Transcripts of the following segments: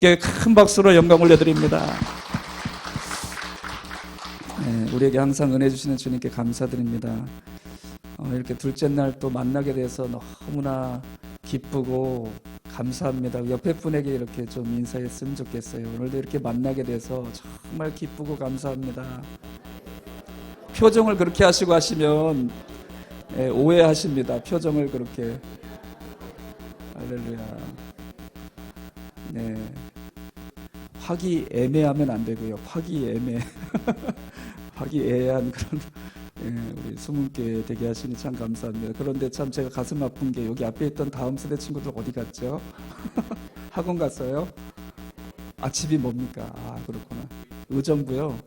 큰 박수로 영광 올려드립니다. 네, 우리에게 항상 은혜 주시는 주님께 감사드립니다. 이렇게 둘째 날 또 만나게 돼서 너무나 기쁘고 감사합니다. 옆에 분에게 이렇게 좀 인사했으면 좋겠어요. 오늘도 이렇게 만나게 돼서 정말 기쁘고 감사합니다. 표정을 그렇게 하시고 하시면 오해하십니다. 표정을 그렇게. 할렐루야. 네. 화기애매하면 안 되고요. 화기애애한 그런 우리 수문교회 되게 하시니 참 감사합니다. 그런데 참 제가 가슴 아픈 게 여기 앞에 있던 다음 세대 친구들 어디 갔죠? 학원 갔어요? 집이 뭡니까? 그렇구나. 의정부요?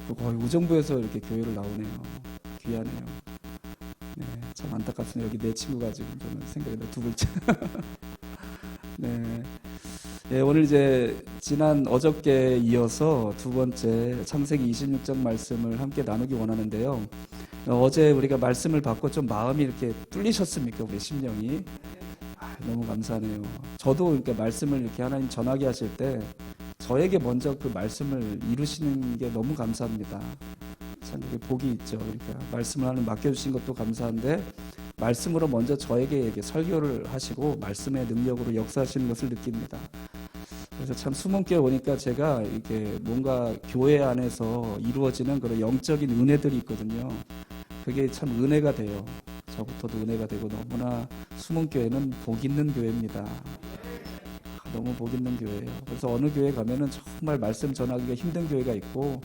그렇고 의정부에서 이렇게 교회를 나오네요. 귀하네요. 네, 참 안타깝습니다. 여기 내 친구가 지금 저는 생각이 나 두 번째. 네. 네, 오늘 이제 지난 어저께 이어서 두 번째 창세기 26장 말씀을 함께 나누기 원하는데요. 어제 우리가 말씀을 받고 좀 마음이 이렇게 뚫리셨습니까? 우리 심령이. 너무 감사하네요. 저도 그러니까 말씀을 이렇게 하나님 전하게 하실 때 저에게 먼저 그 말씀을 이루시는 게 너무 감사합니다. 참 이게 복이 있죠. 그러니까 말씀을 하는 맡겨주신 것도 감사한데 말씀으로 먼저 저에게 이렇게 설교를 하시고 말씀의 능력으로 역사하시는 것을 느낍니다. 그래서 참 수문교회 오니까 제가 이렇게 뭔가 교회 안에서 이루어지는 그런 영적인 은혜들이 있거든요. 그게 참 은혜가 돼요. 저부터도 은혜가 되고 너무나 수문교회는 복 있는 교회입니다. 너무 복 있는 교회예요. 그래서 어느 교회 가면은 정말 말씀 전하기가 힘든 교회가 있고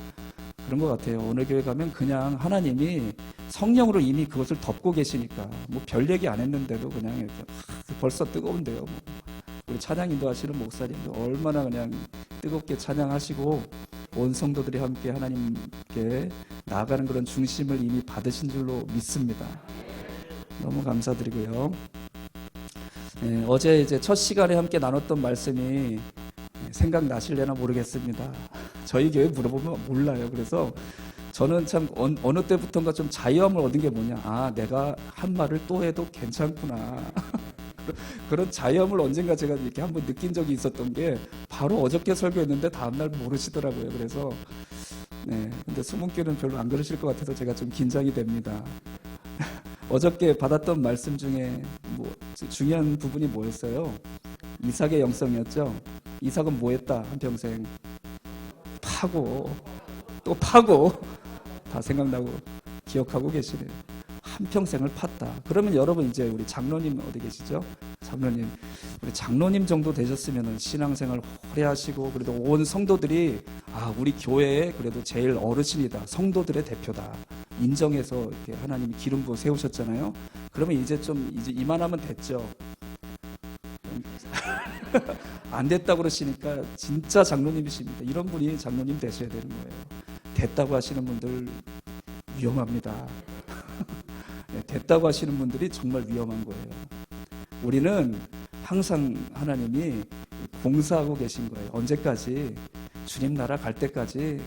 그런 것 같아요. 어느 교회 가면 그냥 하나님이 성령으로 이미 그것을 덮고 계시니까 뭐 별 얘기 안 했는데도 그냥 이렇게 벌써 뜨거운데요. 우리 찬양 인도하시는 목사님도 얼마나 그냥 뜨겁게 찬양하시고 온 성도들이 함께 하나님께 나아가는 그런 중심을 이미 받으신 줄로 믿습니다. 너무 감사드리고요. 네, 어제 이제 첫 시간에 함께 나눴던 말씀이 생각나실려나 모르겠습니다. 저희 교회 물어보면 몰라요. 그래서 저는 참 어느 때부턴가 좀 자유함을 얻은 게 뭐냐. 내가 한 말을 또 해도 괜찮구나. 그런 자유함을 언젠가 제가 이렇게 한번 느낀 적이 있었던 게 바로 어저께 설교했는데 다음날 모르시더라고요. 그래서 근데 수문교는 별로 안 그러실 것 같아서 제가 좀 긴장이 됩니다. 어저께 받았던 말씀 중에 중요한 부분이 뭐였어요? 이삭의 영성이었죠. 이삭은 뭐 했다? 한평생 파고 또 파고 다 생각나고 기억하고 계시네요. 한평생을 팠다. 그러면 여러분 이제 우리 장로님 어디 계시죠? 장로님, 우리 장로님 정도 되셨으면 신앙생활 오래 하시고 그래도 온 성도들이 우리 교회에 그래도 제일 어르신이다. 성도들의 대표다. 인정해서 이렇게 하나님이 기름 부어 세우셨잖아요. 그러면 이제 이만하면 됐죠. 안 됐다고 그러시니까 진짜 장로님이십니다. 이런 분이 장로님 되셔야 되는 거예요. 됐다고 하시는 분들 위험합니다. 됐다고 하시는 분들이 정말 위험한 거예요. 우리는 항상 하나님이 공사하고 계신 거예요. 언제까지? 주님 나라 갈 때까지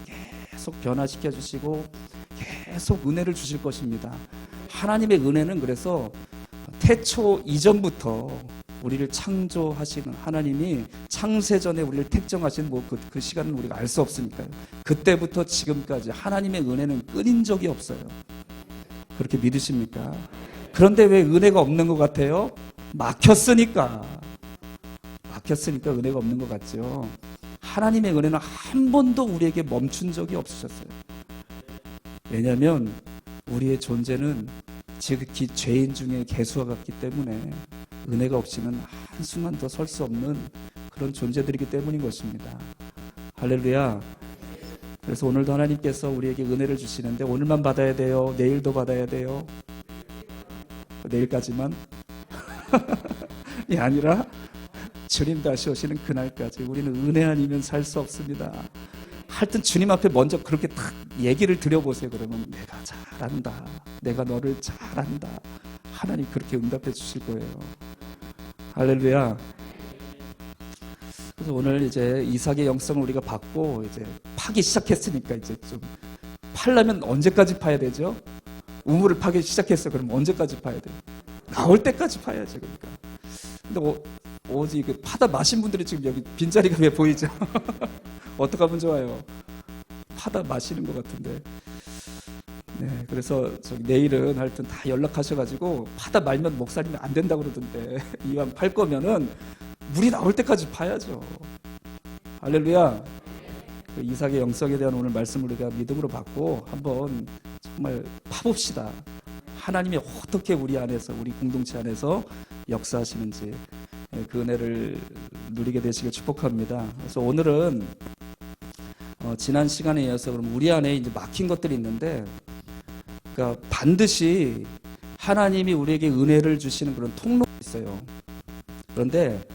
계속 변화시켜 주시고 계속 은혜를 주실 것입니다. 하나님의 은혜는 그래서 태초 이전부터 우리를 창조하시는 하나님이 창세전에 우리를 택정하신 그 시간은 우리가 알 수 없으니까요. 그때부터 지금까지 하나님의 은혜는 끊인 적이 없어요. 그렇게 믿으십니까? 그런데 왜 은혜가 없는 것 같아요? 막혔으니까 은혜가 없는 것 같죠. 하나님의 은혜는 한 번도 우리에게 멈춘 적이 없으셨어요. 왜냐하면 우리의 존재는 지극히 죄인 중에 개수와 같기 때문에 은혜가 없이는 한순간도 설 수 없는 그런 존재들이기 때문인 것입니다. 할렐루야. 그래서 오늘도 하나님께서 우리에게 은혜를 주시는데 오늘만 받아야 돼요? 내일도 받아야 돼요? 내일까지만? 이 아니라 주님 다시 오시는 그날까지 우리는 은혜 아니면 살 수 없습니다. 하여튼 주님 앞에 먼저 그렇게 딱 얘기를 드려보세요. 그러면 내가 잘한다. 내가 너를 잘한다. 하나님 그렇게 응답해 주실 거예요. 할렐루야. 그래서 오늘 이제 이삭의 영성을 우리가 받고 이제 파기 시작했으니까 이제 좀 파려면 언제까지 파야 되죠? 우물을 파기 시작했어. 그럼 언제까지 파야 돼요? 나올 때까지 파야지. 그러니까. 근데 오직 그 파다 마신 분들이 지금 여기 빈자리가 왜 보이죠? 어떻게 하면 좋아요? 파다 마시는 것 같은데. 네, 그래서 저기 내일은 하여튼 다 연락하셔가지고 파다 말면 목사님이 안 된다고 그러던데 이왕 팔 거면은 물이 나올 때까지 파야죠. 할렐루야. 그 이삭의 영성에 대한 오늘 말씀을 우리가 믿음으로 받고 한번 정말 파봅시다. 하나님이 어떻게 우리 안에서, 우리 공동체 안에서 역사하시는지 그 은혜를 누리게 되시길 축복합니다. 그래서 오늘은 지난 시간에 이어서 그럼 우리 안에 이제 막힌 것들이 있는데, 그러니까 반드시 하나님이 우리에게 은혜를 주시는 그런 통로가 있어요. 그런데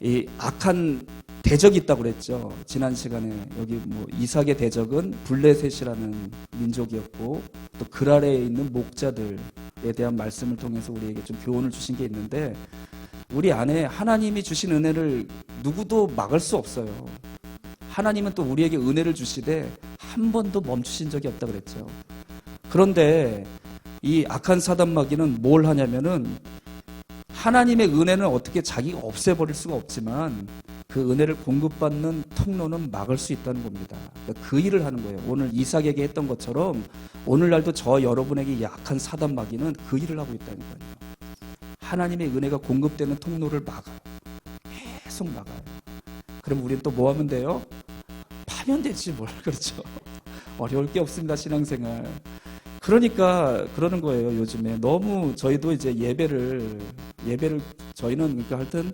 이 악한 대적이 있다고 그랬죠. 지난 시간에 여기 뭐 이삭의 대적은 블레셋이라는 민족이었고, 또 그 아래에 있는 목자들에 대한 말씀을 통해서 우리에게 좀 교훈을 주신 게 있는데, 우리 안에 하나님이 주신 은혜를 누구도 막을 수 없어요. 하나님은 또 우리에게 은혜를 주시되 한 번도 멈추신 적이 없다고 그랬죠. 그런데 이 악한 사단마귀는 뭘 하냐면은, 하나님의 은혜는 어떻게 자기가 없애버릴 수가 없지만 그 은혜를 공급받는 통로는 막을 수 있다는 겁니다. 그러니까 그 일을 하는 거예요. 오늘 이삭에게 했던 것처럼 오늘날도 저 여러분에게 이 악한 사단마귀는 그 일을 하고 있다니까요. 하나님의 은혜가 공급되는 통로를 막아요. 계속 막아요. 그럼 우리는 또 뭐 하면 돼요? 파면 되지 뭘. 그렇죠. 어려울 게 없습니다, 신앙생활. 그러니까 그러는 거예요. 요즘에 너무 저희도 이제 예배를 저희는 그러니까 하여튼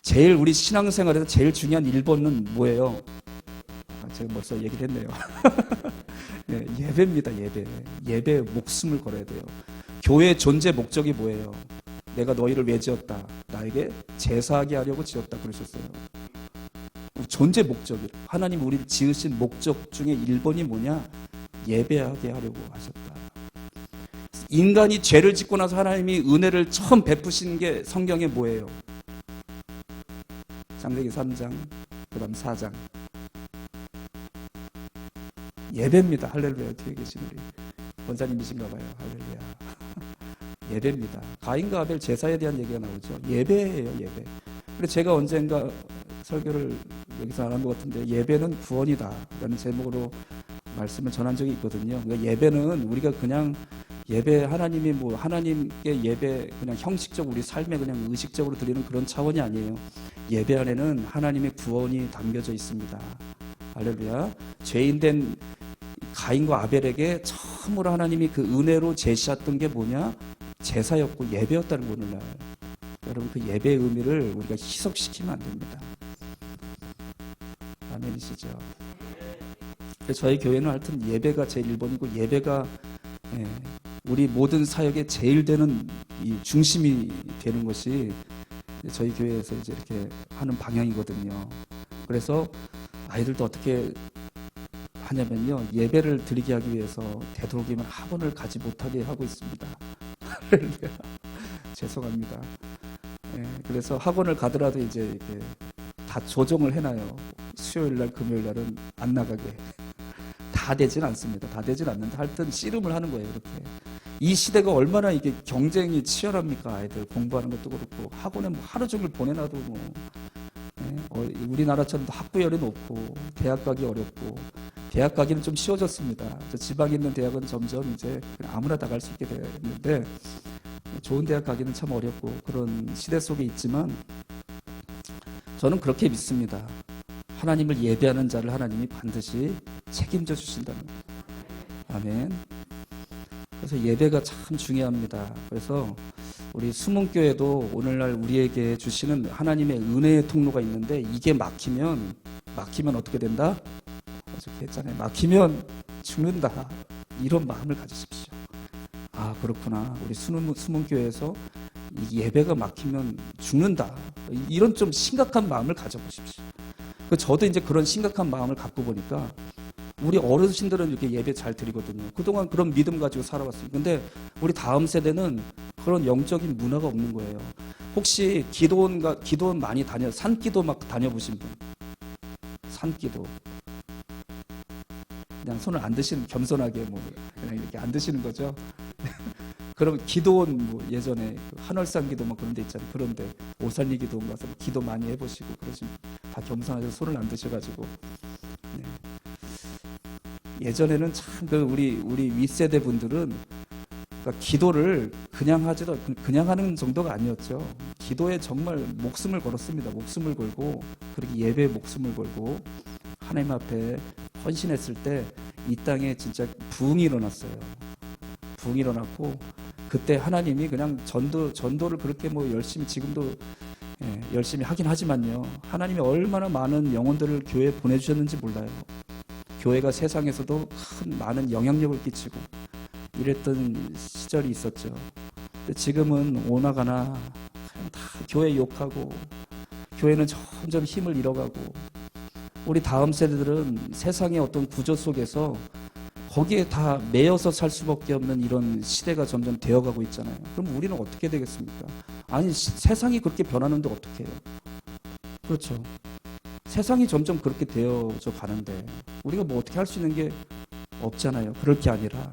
제일 우리 신앙생활에서 제일 중요한 1번은 뭐예요? 제가 벌써 얘기를 했네요. 네, 예배입니다. 예배에 목숨을 걸어야 돼요. 교회의 존재 목적이 뭐예요? 내가 너희를 왜 지었다? 나에게 제사하게 하려고 지었다 그러셨어요. 존재 목적이, 하나님 우리를 지으신 목적 중에 1번이 뭐냐? 예배하게 하려고 하셨다. 인간이 죄를 짓고 나서 하나님이 은혜를 처음 베푸신 게 성경에 뭐예요? 창세기 3장, 그 다음 4장. 예배입니다. 할렐루야. 뒤에 계신 우리 원사님이신가 봐요. 할렐루야. 예배입니다. 가인과 아벨 제사에 대한 얘기가 나오죠. 예배예요, 예배. 그래서 제가 언젠가 설교를 여기서 안 한 것 같은데, 예배는 구원이다 라는 제목으로 말씀을 전한 적이 있거든요. 그러니까 예배는 우리가 그냥 예배, 하나님이 뭐 하나님께 예배 그냥 형식적 우리 삶에 그냥 의식적으로 드리는 그런 차원이 아니에요. 예배 안에는 하나님의 구원이 담겨져 있습니다. 할렐루야. 죄인된 가인과 아벨에게 처음으로 하나님이 그 은혜로 제시했던 게 뭐냐? 제사였고 예배였다는 걸 오늘날. 여러분, 그 예배의 의미를 우리가 희석시키면 안 됩니다. 아멘이시죠? 저희 교회는 하여튼 예배가 제일 1번이고, 예배가 우리 모든 사역의 제일 되는 이 중심이 되는 것이 저희 교회에서 이제 이렇게 하는 방향이거든요. 그래서 아이들도 어떻게 하냐면요, 예배를 드리게 하기 위해서 되도록이면 학원을 가지 못하게 하고 있습니다. 죄송합니다. 그래서 학원을 가더라도 이제 이렇게 다 조정을 해놔요. 수요일날, 금요일날은 안 나가게. 다 되진 않습니다. 다 되진 않는데 하여튼 씨름을 하는 거예요. 이렇게. 이 시대가 얼마나 이게 경쟁이 치열합니까? 아이들 공부하는 것도 그렇고, 학원에 뭐 하루 종일 보내놔도 뭐 우리나라처럼 학부열이 높고 대학 가기 어렵고, 대학 가기는 좀 쉬워졌습니다. 저 지방에 있는 대학은 점점 이제 아무나 다 갈 수 있게 되는데, 좋은 대학 가기는 참 어렵고 그런 시대 속에 있지만, 저는 그렇게 믿습니다. 하나님을 예배하는 자를 하나님이 반드시 책임져 주신다는 거예요. 아멘. 그래서 예배가 참 중요합니다. 그래서 우리 수문교회도 오늘날 우리에게 주시는 하나님의 은혜의 통로가 있는데, 이게 막히면 어떻게 된다? 어저께 했잖아요. 막히면 죽는다. 이런 마음을 가지십시오. 아, 그렇구나. 우리 수문교회에서 이 예배가 막히면 죽는다. 이런 좀 심각한 마음을 가져보십시오. 저도 이제 그런 심각한 마음을 갖고 보니까, 우리 어르신들은 이렇게 예배 잘 드리거든요. 그동안 그런 믿음 가지고 살아왔어요. 근데 우리 다음 세대는 그런 영적인 문화가 없는 거예요. 혹시 기도원 많이 산기도 막 다녀보신 분? 산기도. 그냥 손을 안 드시는, 겸손하게 뭐 그냥 이렇게 안 드시는 거죠. 그럼 기도원 뭐 예전에 그 한월산 기도 뭐 그런 데 있잖아요. 그런데 오산리 기도원 가서 뭐 기도 많이 해보시고 그러시면 다 겸손하셔서 손을 안 드셔가지고. 네. 예전에는 참 그 우리 윗세대 분들은 그러니까 기도를 그냥 하지도 그냥 하는 정도가 아니었죠. 기도에 정말 목숨을 걸었습니다. 목숨을 걸고 그렇게 예배에 목숨을 걸고 하나님 앞에 헌신했을 때 이 땅에 진짜 부흥이 일어났어요. 부흥이 일어났고 그때 하나님이 그냥 전도를 그렇게 뭐 열심히 지금도 열심히 하긴 하지만요. 하나님이 얼마나 많은 영혼들을 교회에 보내주셨는지 몰라요. 교회가 세상에서도 큰 많은 영향력을 끼치고 이랬던 시절이 있었죠. 근데 지금은 오나가나 그냥 다 교회 욕하고 교회는 점점 힘을 잃어가고 우리 다음 세대들은 세상의 어떤 구조 속에서 거기에 다 매여서 살 수밖에 없는 이런 시대가 점점 되어가고 있잖아요. 그럼 우리는 어떻게 되겠습니까? 아니 세상이 그렇게 변하는데 어떻게 해요? 그렇죠. 세상이 점점 그렇게 되어져 가는데 우리가 뭐 어떻게 할 수 있는 게 없잖아요. 그럴 게 아니라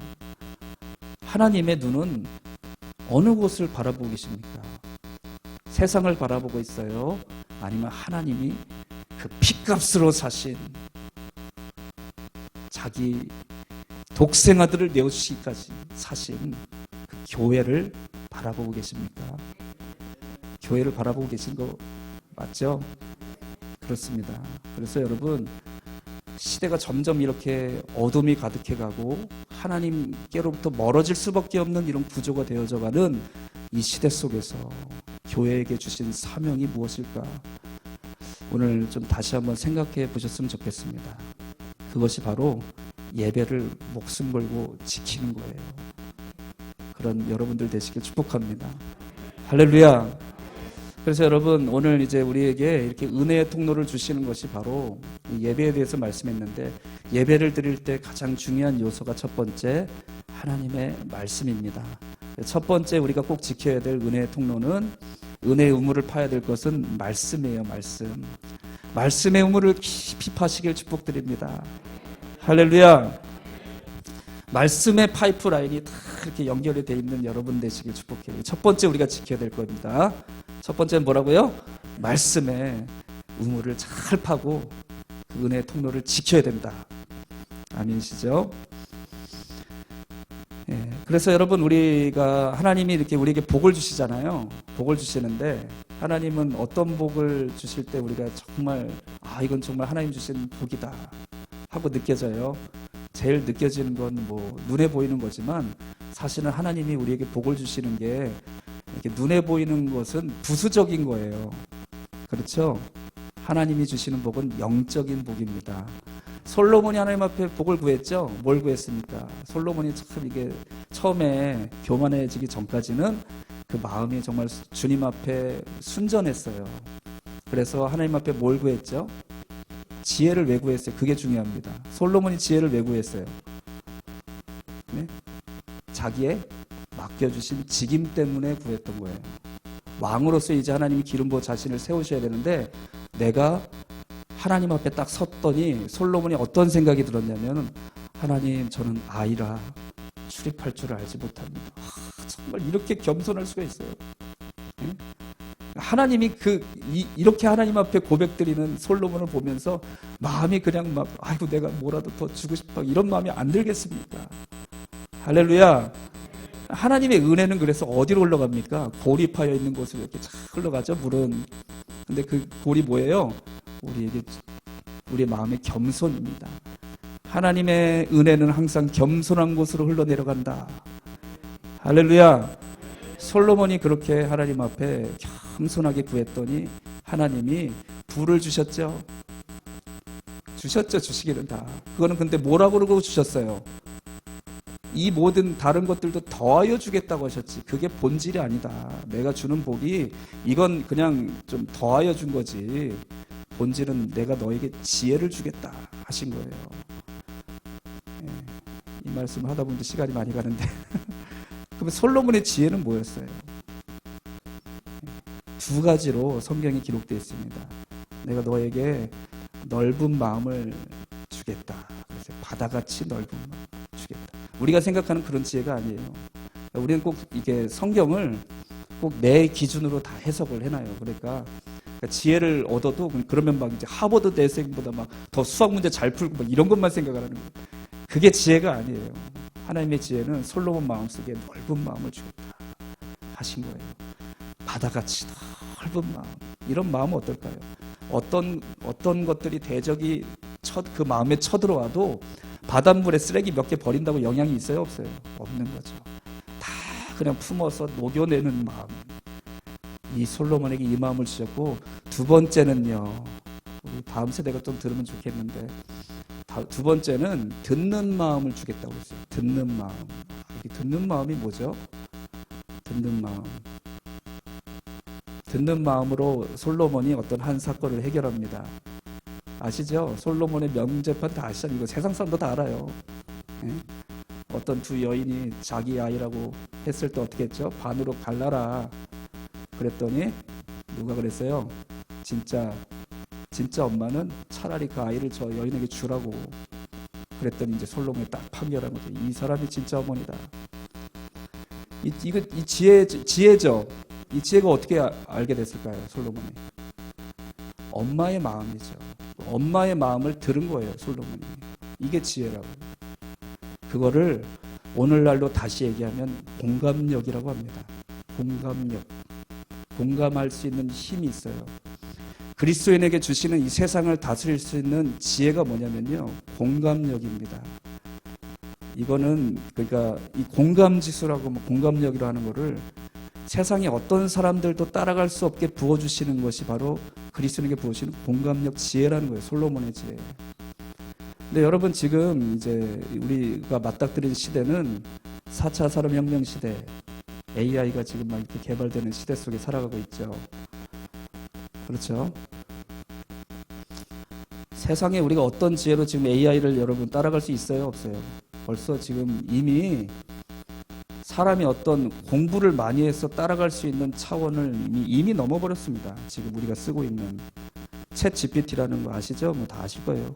하나님의 눈은 어느 곳을 바라보고 계십니까? 세상을 바라보고 있어요? 아니면 하나님이 그 피값으로 사신 자기 독생아들을 내어주시기까지 사신 그 교회를 바라보고 계십니까? 교회를 바라보고 계신 거 맞죠? 그렇습니다. 그래서 여러분 시대가 점점 이렇게 어둠이 가득해가고 하나님께로부터 멀어질 수밖에 없는 이런 구조가 되어져가는 이 시대 속에서 교회에게 주신 사명이 무엇일까? 오늘 좀 다시 한번 생각해 보셨으면 좋겠습니다. 그것이 바로 예배를 목숨 걸고 지키는 거예요. 그런 여러분들 되시길 축복합니다. 할렐루야. 그래서 여러분 오늘 이제 우리에게 이렇게 은혜의 통로를 주시는 것이 바로 예배에 대해서 말씀했는데 예배를 드릴 때 가장 중요한 요소가 첫 번째 하나님의 말씀입니다. 첫 번째 우리가 꼭 지켜야 될 은혜의 통로는 은혜의 우물을 파야 될 것은 말씀이에요. 말씀의 우물을 깊이 파시길 축복드립니다. 할렐루야. 말씀의 파이프라인이 다 이렇게 연결이 되어 있는 여러분 되시길 축복해요. 첫 번째 우리가 지켜야 될 겁니다. 첫 번째는 뭐라고요? 말씀의 우물을 잘 파고 그 은혜의 통로를 지켜야 된다. 아멘이시죠? 그래서 여러분 우리가 하나님이 이렇게 우리에게 복을 주시잖아요. 복을 주시는데 하나님은 어떤 복을 주실 때 우리가 정말 이건 정말 하나님 주신 복이다 하고 느껴져요. 제일 느껴지는 건 뭐 눈에 보이는 거지만 사실은 하나님이 우리에게 복을 주시는 게 이렇게 눈에 보이는 것은 부수적인 거예요. 그렇죠? 하나님이 주시는 복은 영적인 복입니다. 솔로몬이 하나님 앞에 복을 구했죠? 뭘 구했습니까? 솔로몬이 참 이게 처음에 교만해지기 전까지는 그 마음이 정말 주님 앞에 순전했어요. 그래서 하나님 앞에 뭘 구했죠? 지혜를 왜 구했어요? 그게 중요합니다. 솔로몬이 지혜를 왜 구했어요? 네? 자기의 맡겨주신 직임 때문에 구했던 거예요. 왕으로서 이제 하나님이 기름 부어 자신을 세우셔야 되는데 내가 하나님 앞에 딱 섰더니 솔로몬이 어떤 생각이 들었냐면 하나님 저는 아이라 출입할 줄 알지 못합니다. 정말 이렇게 겸손할 수가 있어요. 네? 하나님이 이렇게 하나님 앞에 고백드리는 솔로몬을 보면서 마음이 그냥 막 아이고 내가 뭐라도 더 주고 싶어 이런 마음이 안 들겠습니까? 할렐루야. 하나님의 은혜는 그래서 어디로 흘러갑니까? 골이 파여 있는 곳으로 이렇게 쫙 흘러가죠. 물은. 근데 그 골이 뭐예요? 우리의 마음의 겸손입니다. 하나님의 은혜는 항상 겸손한 곳으로 흘러내려간다. 할렐루야. 솔로몬이 그렇게 하나님 앞에 겸손하게 구했더니 하나님이 부를 주셨죠. 주시기는 다. 그거는 근데 뭐라고 그러고 주셨어요? 이 모든 다른 것들도 더하여 주겠다고 하셨지. 그게 본질이 아니다. 내가 주는 복이 이건 그냥 좀 더하여 준 거지. 본질은 내가 너에게 지혜를 주겠다 하신 거예요. 이 말씀을 하다 보니 시간이 많이 가는데 그럼 솔로몬의 지혜는 뭐였어요? 두 가지로 성경에 기록되어 있습니다. 내가 너에게 넓은 마음을 주겠다. 그래서 바다같이 넓은 마음 주겠다. 우리가 생각하는 그런 지혜가 아니에요. 우리는 꼭 이게 성경을 꼭 내 기준으로 다 해석을 해놔요. 그러니까 지혜를 얻어도 그러면 막 이제 하버드 대생보다 막 더 수학 문제 잘 풀고 막 이런 것만 생각을 하는 거예요. 그게 지혜가 아니에요. 하나님의 지혜는 솔로몬 마음속에 넓은 마음을 주겠다 하신 거예요. 바다같이 넓은 마음. 이런 마음은 어떨까요? 어떤 것들이 대적이 그 마음에 쳐들어와도 바닷물에 쓰레기 몇 개 버린다고 영향이 있어요? 없어요? 없는 거죠. 다 그냥 품어서 녹여내는 마음. 이 솔로몬에게 이 마음을 주셨고, 두 번째는요, 우리 다음 세대가 좀 들으면 좋겠는데, 두 번째는 듣는 마음을 주겠다고 했어요. 듣는 마음. 이 듣는 마음이 뭐죠? 듣는 마음. 듣는 마음으로 솔로몬이 어떤 한 사건을 해결합니다. 아시죠? 솔로몬의 명재판 다 아시잖아요. 이거 세상 사람도 다 알아요. 예? 어떤 두 여인이 자기 아이라고 했을 때 어떻게 했죠? 반으로 갈라라. 그랬더니 누가 그랬어요? 진짜 엄마는 차라리 그 아이를 저 여인에게 주라고. 그랬더니 이제 솔로몬이 딱 판결한 거죠. 이 사람이 진짜 어머니다. 이 지혜죠. 이 지혜가 어떻게 알게 됐을까요? 솔로몬이 엄마의 마음이죠. 엄마의 마음을 들은 거예요. 솔로몬이. 이게 지혜라고. 그거를 오늘날로 다시 얘기하면 공감력이라고 합니다. 공감력. 공감할 수 있는 힘이 있어요. 그리스도인에게 주시는 이 세상을 다스릴 수 있는 지혜가 뭐냐면요, 공감력입니다. 이거는 그러니까 이 공감지수라고 공감력이라고 하는 거를 세상에 어떤 사람들도 따라갈 수 없게 부어주시는 것이 바로 그리스도인에게 부어주시는 공감력 지혜라는 거예요. 솔로몬의 지혜. 근데 여러분, 지금 이제 우리가 맞닥뜨린 시대는 4차 산업혁명 시대, AI가 지금 막 이렇게 개발되는 시대 속에 살아가고 있죠. 그렇죠? 세상에 우리가 어떤 지혜로 지금 AI를 여러분 따라갈 수 있어요? 없어요? 벌써 지금 이미 사람이 어떤 공부를 많이 해서 따라갈 수 있는 차원을 이미 넘어버렸습니다. 지금 우리가 쓰고 있는 챗 GPT라는 거 아시죠? 뭐 다 아실 거예요.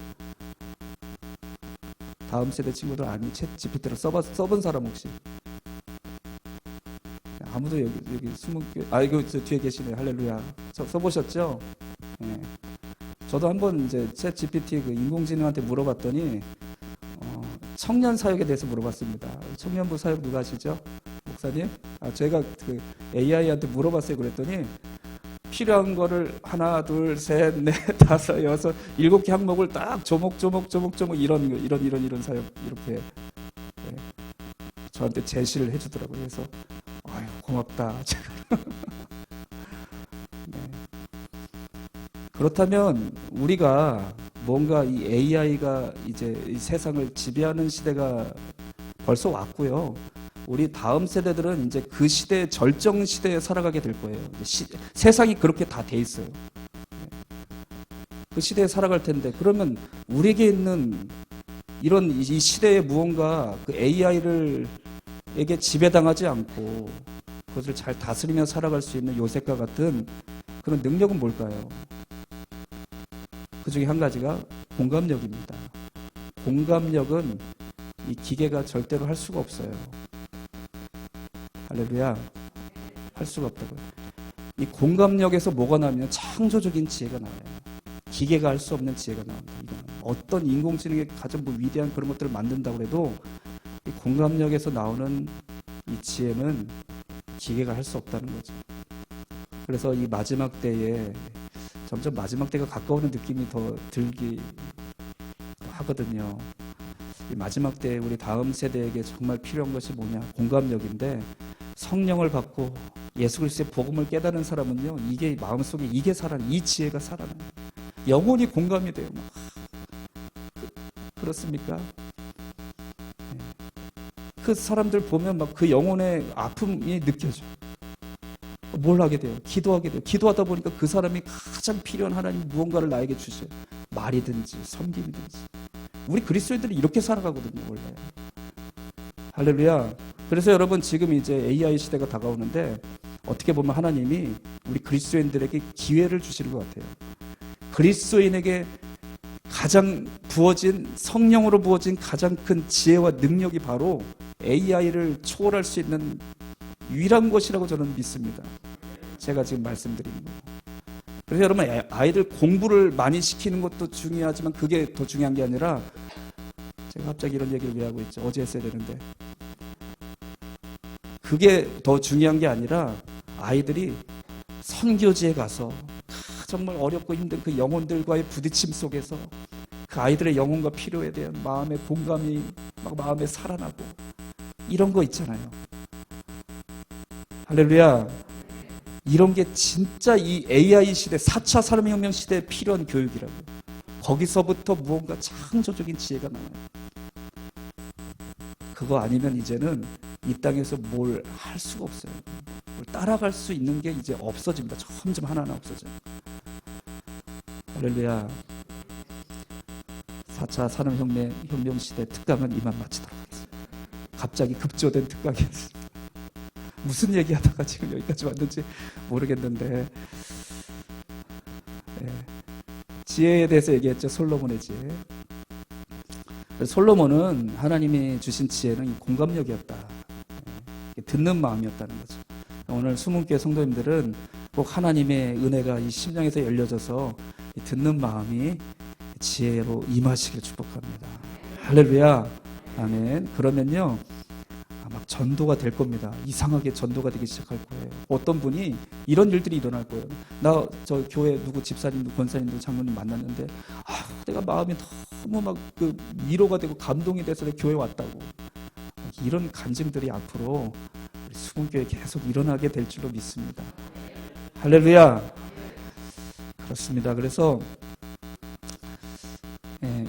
다음 세대 친구들 아니 챗 GPT를 써본 사람 혹시? 아무도 여기 숨은 이거 저 뒤에 계시네요. 할렐루야. 써보셨죠? 네. 저도 한번 이제 챗 GPT 그 인공지능한테 물어봤더니 청년 사역에 대해서 물어봤습니다. 청년부 사역 누가 아시죠? 목사님? 제가 그 AI한테 물어봤어요. 그랬더니 필요한 거를 하나, 둘, 셋, 넷, 다섯, 여섯, 7개 항목을 딱 조목조목 이런 사역 이렇게 네, 저한테 제시를 해주더라고요. 그래서 아유 고맙다. 네. 그렇다면 우리가 뭔가 이 AI가 이제 이 세상을 지배하는 시대가 벌써 왔고요. 우리 다음 세대들은 이제 그 시대의 절정 시대에 살아가게 될 거예요. 세상이 그렇게 다 돼 있어요. 그 시대에 살아갈 텐데, 그러면 우리에게 있는 이런 이 시대에 무언가 그 AI에게 지배당하지 않고 그것을 잘 다스리며 살아갈 수 있는 요셉과 같은 그런 능력은 뭘까요? 그 중에 한 가지가 공감력입니다. 공감력은 이 기계가 절대로 할 수가 없어요. 할렐루야. 할 수가 없다고요. 이 공감력에서 뭐가 나오면 창조적인 지혜가 나와요. 기계가 할 수 없는 지혜가 나옵니다. 이거는 어떤 인공지능의 가장 위대한 그런 것들을 만든다고 해도 이 공감력에서 나오는 이 지혜는 기계가 할 수 없다는 거죠. 그래서 이 마지막 때에 점점 마지막 때가 가까우는 느낌이 더 들기 하거든요. 이 마지막 때에 우리 다음 세대에게 정말 필요한 것이 뭐냐? 공감력인데, 성령을 받고 예수 그리스도의 복음을 깨달은 사람은요, 이게 마음속에 이게 이 지혜가 살아나요. 영혼이 공감이 돼요. 그렇습니까? 그 사람들 보면 막 그 영혼의 아픔이 느껴져. 뭘 하게 돼요? 기도하게 돼요. 기도하다 보니까 그 사람이 가장 필요한 하나님 무언가를 나에게 주셔요. 말이든지 섬김이든지. 우리 그리스도인들이 이렇게 살아가거든요, 원래. 할렐루야. 그래서 여러분, 지금 이제 AI 시대가 다가오는데 어떻게 보면 하나님이 우리 그리스도인들에게 기회를 주시는 것 같아요. 그리스도인에게 가장 성령으로 부어진 가장 큰 지혜와 능력이 바로 AI를 초월할 수 있는 유일한 것이라고 저는 믿습니다. 제가 지금 말씀드리는 거. 그래서 여러분, 아이들 공부를 많이 시키는 것도 중요하지만 그게 더 중요한 게 아니라, 제가 갑자기 이런 얘기를 왜 하고 있죠? 어제 했어야 되는데, 그게 더 중요한 게 아니라 아이들이 선교지에 가서 정말 어렵고 힘든 그 영혼들과의 부딪힘 속에서 그 아이들의 영혼과 필요에 대한 마음의 공감이 막 마음에 살아나고 이런 거 있잖아요. 할렐루야. 이런 게 진짜 이 AI 시대, 4차 산업혁명 시대에 필요한 교육이라고요. 거기서부터 무언가 창조적인 지혜가 나와요. 그거 아니면 이제는 이 땅에서 뭘 할 수가 없어요. 뭘 따라갈 수 있는 게 이제 없어집니다. 점점 하나하나 없어져요. 할렐루야. 4차 산업혁명 시대 특강은 이만 마치도록 하겠습니다. 갑자기 급조된 특강이었습니다. 무슨 얘기하다가 지금 여기까지 왔는지 모르겠는데, 지혜에 대해서 얘기했죠. 솔로몬의 지혜. 솔로몬은 하나님이 주신 지혜는 공감력이었다. 듣는 마음이었다는 거죠. 오늘 수문교회 성도님들은 꼭 하나님의 은혜가 이 심령에서 열려져서 듣는 마음이 지혜로 임하시길 축복합니다. 할렐루야. 아멘. 그러면요, 막 전도가 될 겁니다. 이상하게 전도가 되기 시작할 거예요. 어떤 분이 이런 일들이 일어날 거예요. 나 저 교회 누구 집사님도 권사님도 장로님 만났는데, 내가 마음이 너무 막 그 위로가 되고 감동이 돼서 내 교회 왔다고. 이런 간증들이 앞으로 우리 수문교회에 계속 일어나게 될 줄로 믿습니다. 할렐루야. 그렇습니다. 그래서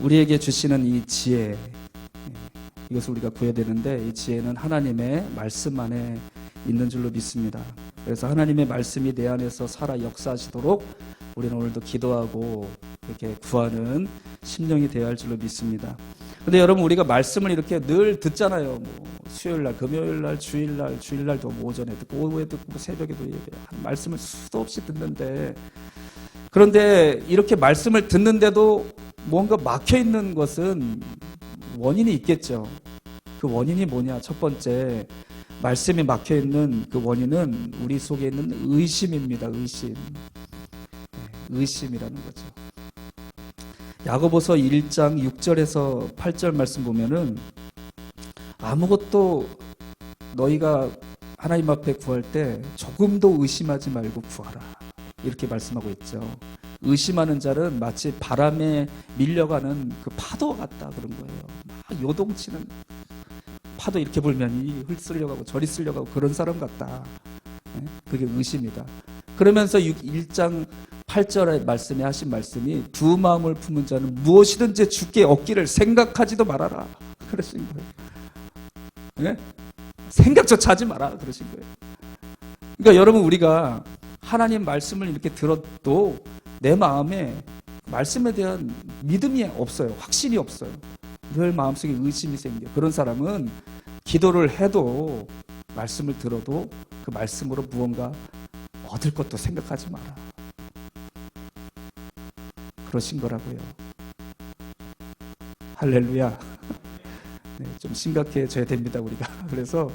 우리에게 주시는 이 지혜, 이것을 우리가 구해야 되는데, 이 지혜는 하나님의 말씀 안에 있는 줄로 믿습니다. 그래서 하나님의 말씀이 내 안에서 살아 역사하시도록 우리는 오늘도 기도하고 이렇게 구하는 심령이 되어야 할 줄로 믿습니다. 근데 여러분, 우리가 말씀을 이렇게 늘 듣잖아요. 뭐 수요일날, 금요일날, 주일날도 오전에 듣고 오후에 듣고 새벽에도 말씀을 수도 없이 듣는데, 그런데 이렇게 말씀을 듣는데도 뭔가 막혀 있는 것은 원인이 있겠죠. 그 원인이 뭐냐? 첫 번째, 말씀이 막혀 있는 그 원인은 우리 속에 있는 의심입니다. 의심이라는 거죠. 야고보서 1장 6절에서 8절 말씀 보면은, 아무것도 너희가 하나님 앞에 구할 때 조금도 의심하지 말고 구하라, 이렇게 말씀하고 있죠. 의심하는 자는 마치 바람에 밀려가는 그 파도 같다 그런 거예요. 막 요동치는 파도 이렇게 불면 휩쓸려가고 저리 쓸려가고 그런 사람 같다. 그게 의심이다. 그러면서 1장 8절의 말씀에 하신 말씀이, 두 마음을 품은 자는 무엇이든지 주께 얻기를 생각하지도 말아라, 그러신 거예요. 네? 생각조차 하지 마라, 그러신 거예요. 그러니까 여러분, 우리가 하나님 말씀을 이렇게 들어도 내 마음에 말씀에 대한 믿음이 없어요. 확신이 없어요. 늘 마음속에 의심이 생겨. 그런 사람은 기도를 해도, 말씀을 들어도 그 말씀으로 무언가 얻을 것도 생각하지 마라, 그러신 거라고요. 할렐루야. 네, 좀 심각해져야 됩니다, 우리가. 그래서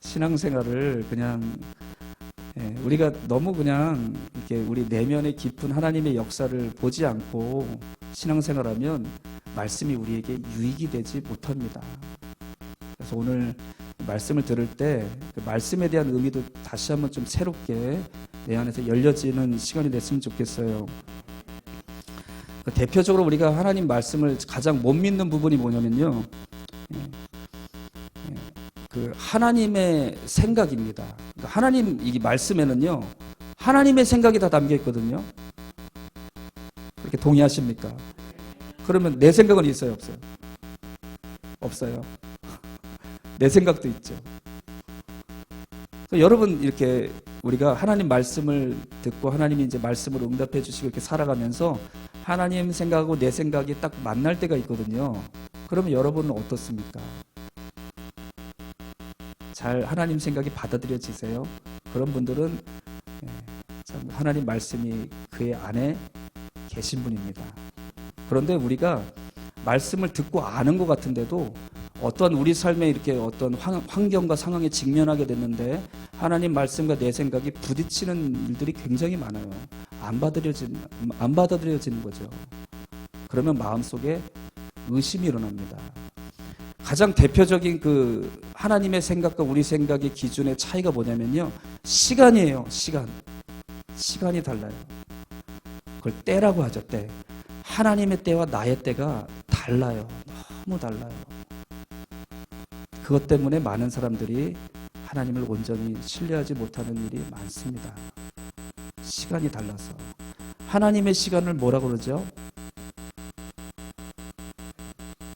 신앙생활을 그냥, 우리가 너무 그냥 이렇게 우리 내면의 깊은 하나님의 역사를 보지 않고 신앙생활하면 말씀이 우리에게 유익이 되지 못합니다. 그래서 오늘 말씀을 들을 때 그 말씀에 대한 의미도 다시 한번 좀 새롭게 내 안에서 열려지는 시간이 됐으면 좋겠어요. 대표적으로 우리가 하나님 말씀을 가장 못 믿는 부분이 뭐냐면요, 그 하나님의 생각입니다. 그러니까 하나님 이 말씀에는요, 하나님의 생각이 다 담겨 있거든요. 그렇게 동의하십니까? 그러면 내 생각은 있어요, 없어요? 없어요. 내 생각도 있죠. 여러분, 이렇게 우리가 하나님 말씀을 듣고 하나님이 이제 말씀으로 응답해 주시고 이렇게 살아가면서 하나님 생각하고 내 생각이 딱 만날 때가 있거든요. 그러면 여러분은 어떻습니까? 잘 하나님 생각이 받아들여지세요? 그런 분들은 참 하나님 말씀이 그의 안에 계신 분입니다. 그런데 우리가 말씀을 듣고 아는 것 같은데도 어떤 우리 삶에 이렇게 어떤 환경과 상황에 직면하게 됐는데 하나님 말씀과 내 생각이 부딪히는 일들이 굉장히 많아요. 안 받아들여지는 거죠. 그러면 마음속에 의심이 일어납니다. 가장 대표적인 그 하나님의 생각과 우리 생각의 기준의 차이가 뭐냐면요. 시간이에요. 시간이 달라요. 그걸 때라고 하죠. 때. 하나님의 때와 나의 때가 달라요. 너무 달라요. 그것 때문에 많은 사람들이 하나님을 온전히 신뢰하지 못하는 일이 많습니다. 시간이 달라서. 하나님의 시간을 뭐라고 그러죠?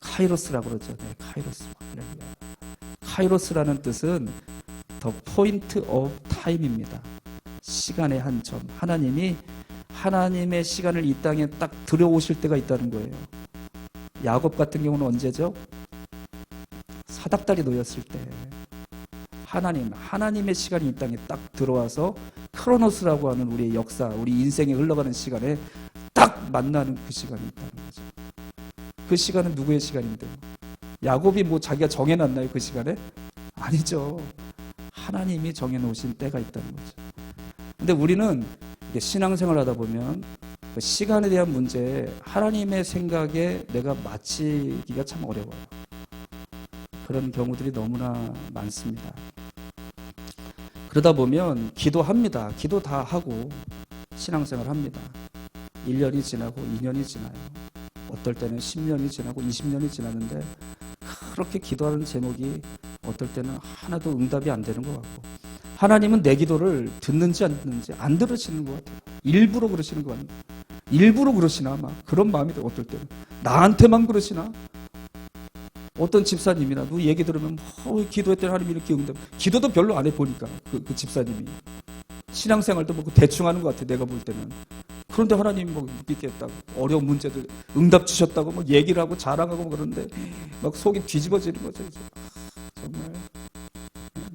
카이로스라고 그러죠. 네, 카이로스. 카이로스라는 뜻은 the point of time입니다. 시간의 한 점. 하나님이 하나님의 시간을 이 땅에 딱 들여오실 때가 있다는 거예요. 야곱 같은 경우는 언제죠? 사닥다리 놓였을 때. 하나님의 시간이 이 땅에 딱 들어와서 크로노스라고 하는 우리의 역사, 우리 인생에 흘러가는 시간에 딱 만나는 그 시간이 있다는 거죠. 그 시간은 누구의 시간인데요? 야곱이 뭐 자기가 정해놨나요? 그 시간에? 아니죠. 하나님이 정해놓으신 때가 있다는 거죠. 근데 우리는 신앙생활 하다 보면 그 시간에 대한 문제에 하나님의 생각에 내가 맞추기가 참 어려워요. 그런 경우들이 너무나 많습니다. 그러다 보면 기도합니다. 기도 다 하고 신앙생활 합니다. 1년이 지나고 2년이 지나요. 어떨 때는 10년이 지나고 20년이 지났는데 그렇게 기도하는 제목이 어떨 때는 하나도 응답이 안 되는 것 같고 하나님은 내 기도를 듣는지 안 듣는지 안 들으시는 것 같아요. 일부러 그러시는 것 같아요. 일부러 그러시나 아마 그런 마음이 들어요. 어떨 때는 나한테만 그러시나 어떤 집사님이나 그 얘기 들으면 기도했더니 하나님이 이렇게 응답 기도도 별로 안 해보니까 그 집사님이 신앙생활도 뭐 대충 하는 것 같아요. 내가 볼 때는 그런데 하나님이 뭐 이렇게 딱 어려운 문제들 응답 주셨다고 막 얘기를 하고 자랑하고 그러는데 막 속이 뒤집어지는 거죠. 이제. 정말